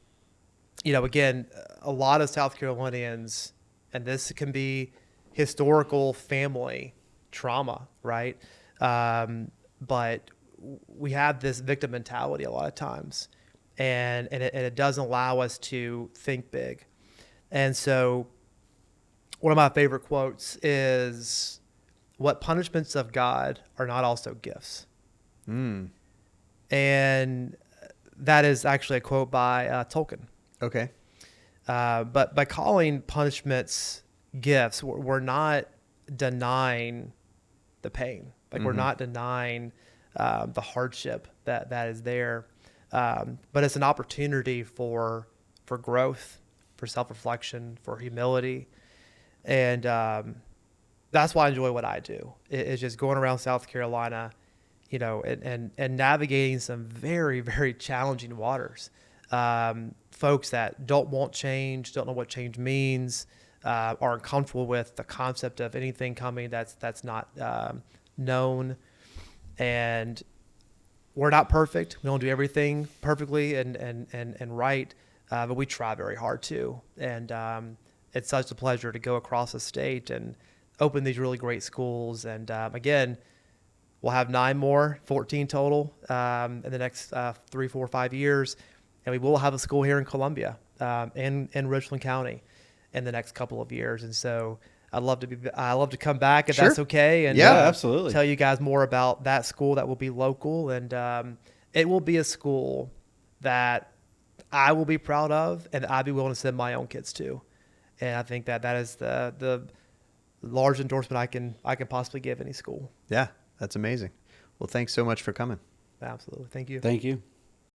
again, a lot of South Carolinians, and this can be historical family trauma, right? But we have this victim mentality a lot of times, and it doesn't allow us to think big. And so one of my favorite quotes is, "What punishments of God are not also gifts?" And that is actually a quote by Tolkien. Okay. But by calling punishments gifts, we're not denying the pain. Like we're not denying the hardship that is there. But it's an opportunity for growth, for self-reflection, for humility. And that's why I enjoy what I do. It's just going around South Carolina, and navigating some very, very challenging waters. Folks that don't want change, don't know what change means, are uncomfortable with the concept of anything coming that's not known. And we're not perfect. We don't do everything perfectly and right, but we try very hard to. And it's such a pleasure to go across the state and open these really great schools. And again, we'll have 9 more, 14 total in the next 3, 4, 5 years. And we will have a school here in Columbia, in Richland County, in the next couple of years. And so I love to come back if that's okay. And absolutely. Tell you guys more about that school that will be local. And it will be a school that I will be proud of and I'd be willing to send my own kids to. And I think that is the large endorsement I can possibly give any school. Yeah, that's amazing. Well, thanks so much for coming. Absolutely. Thank you. Thank you.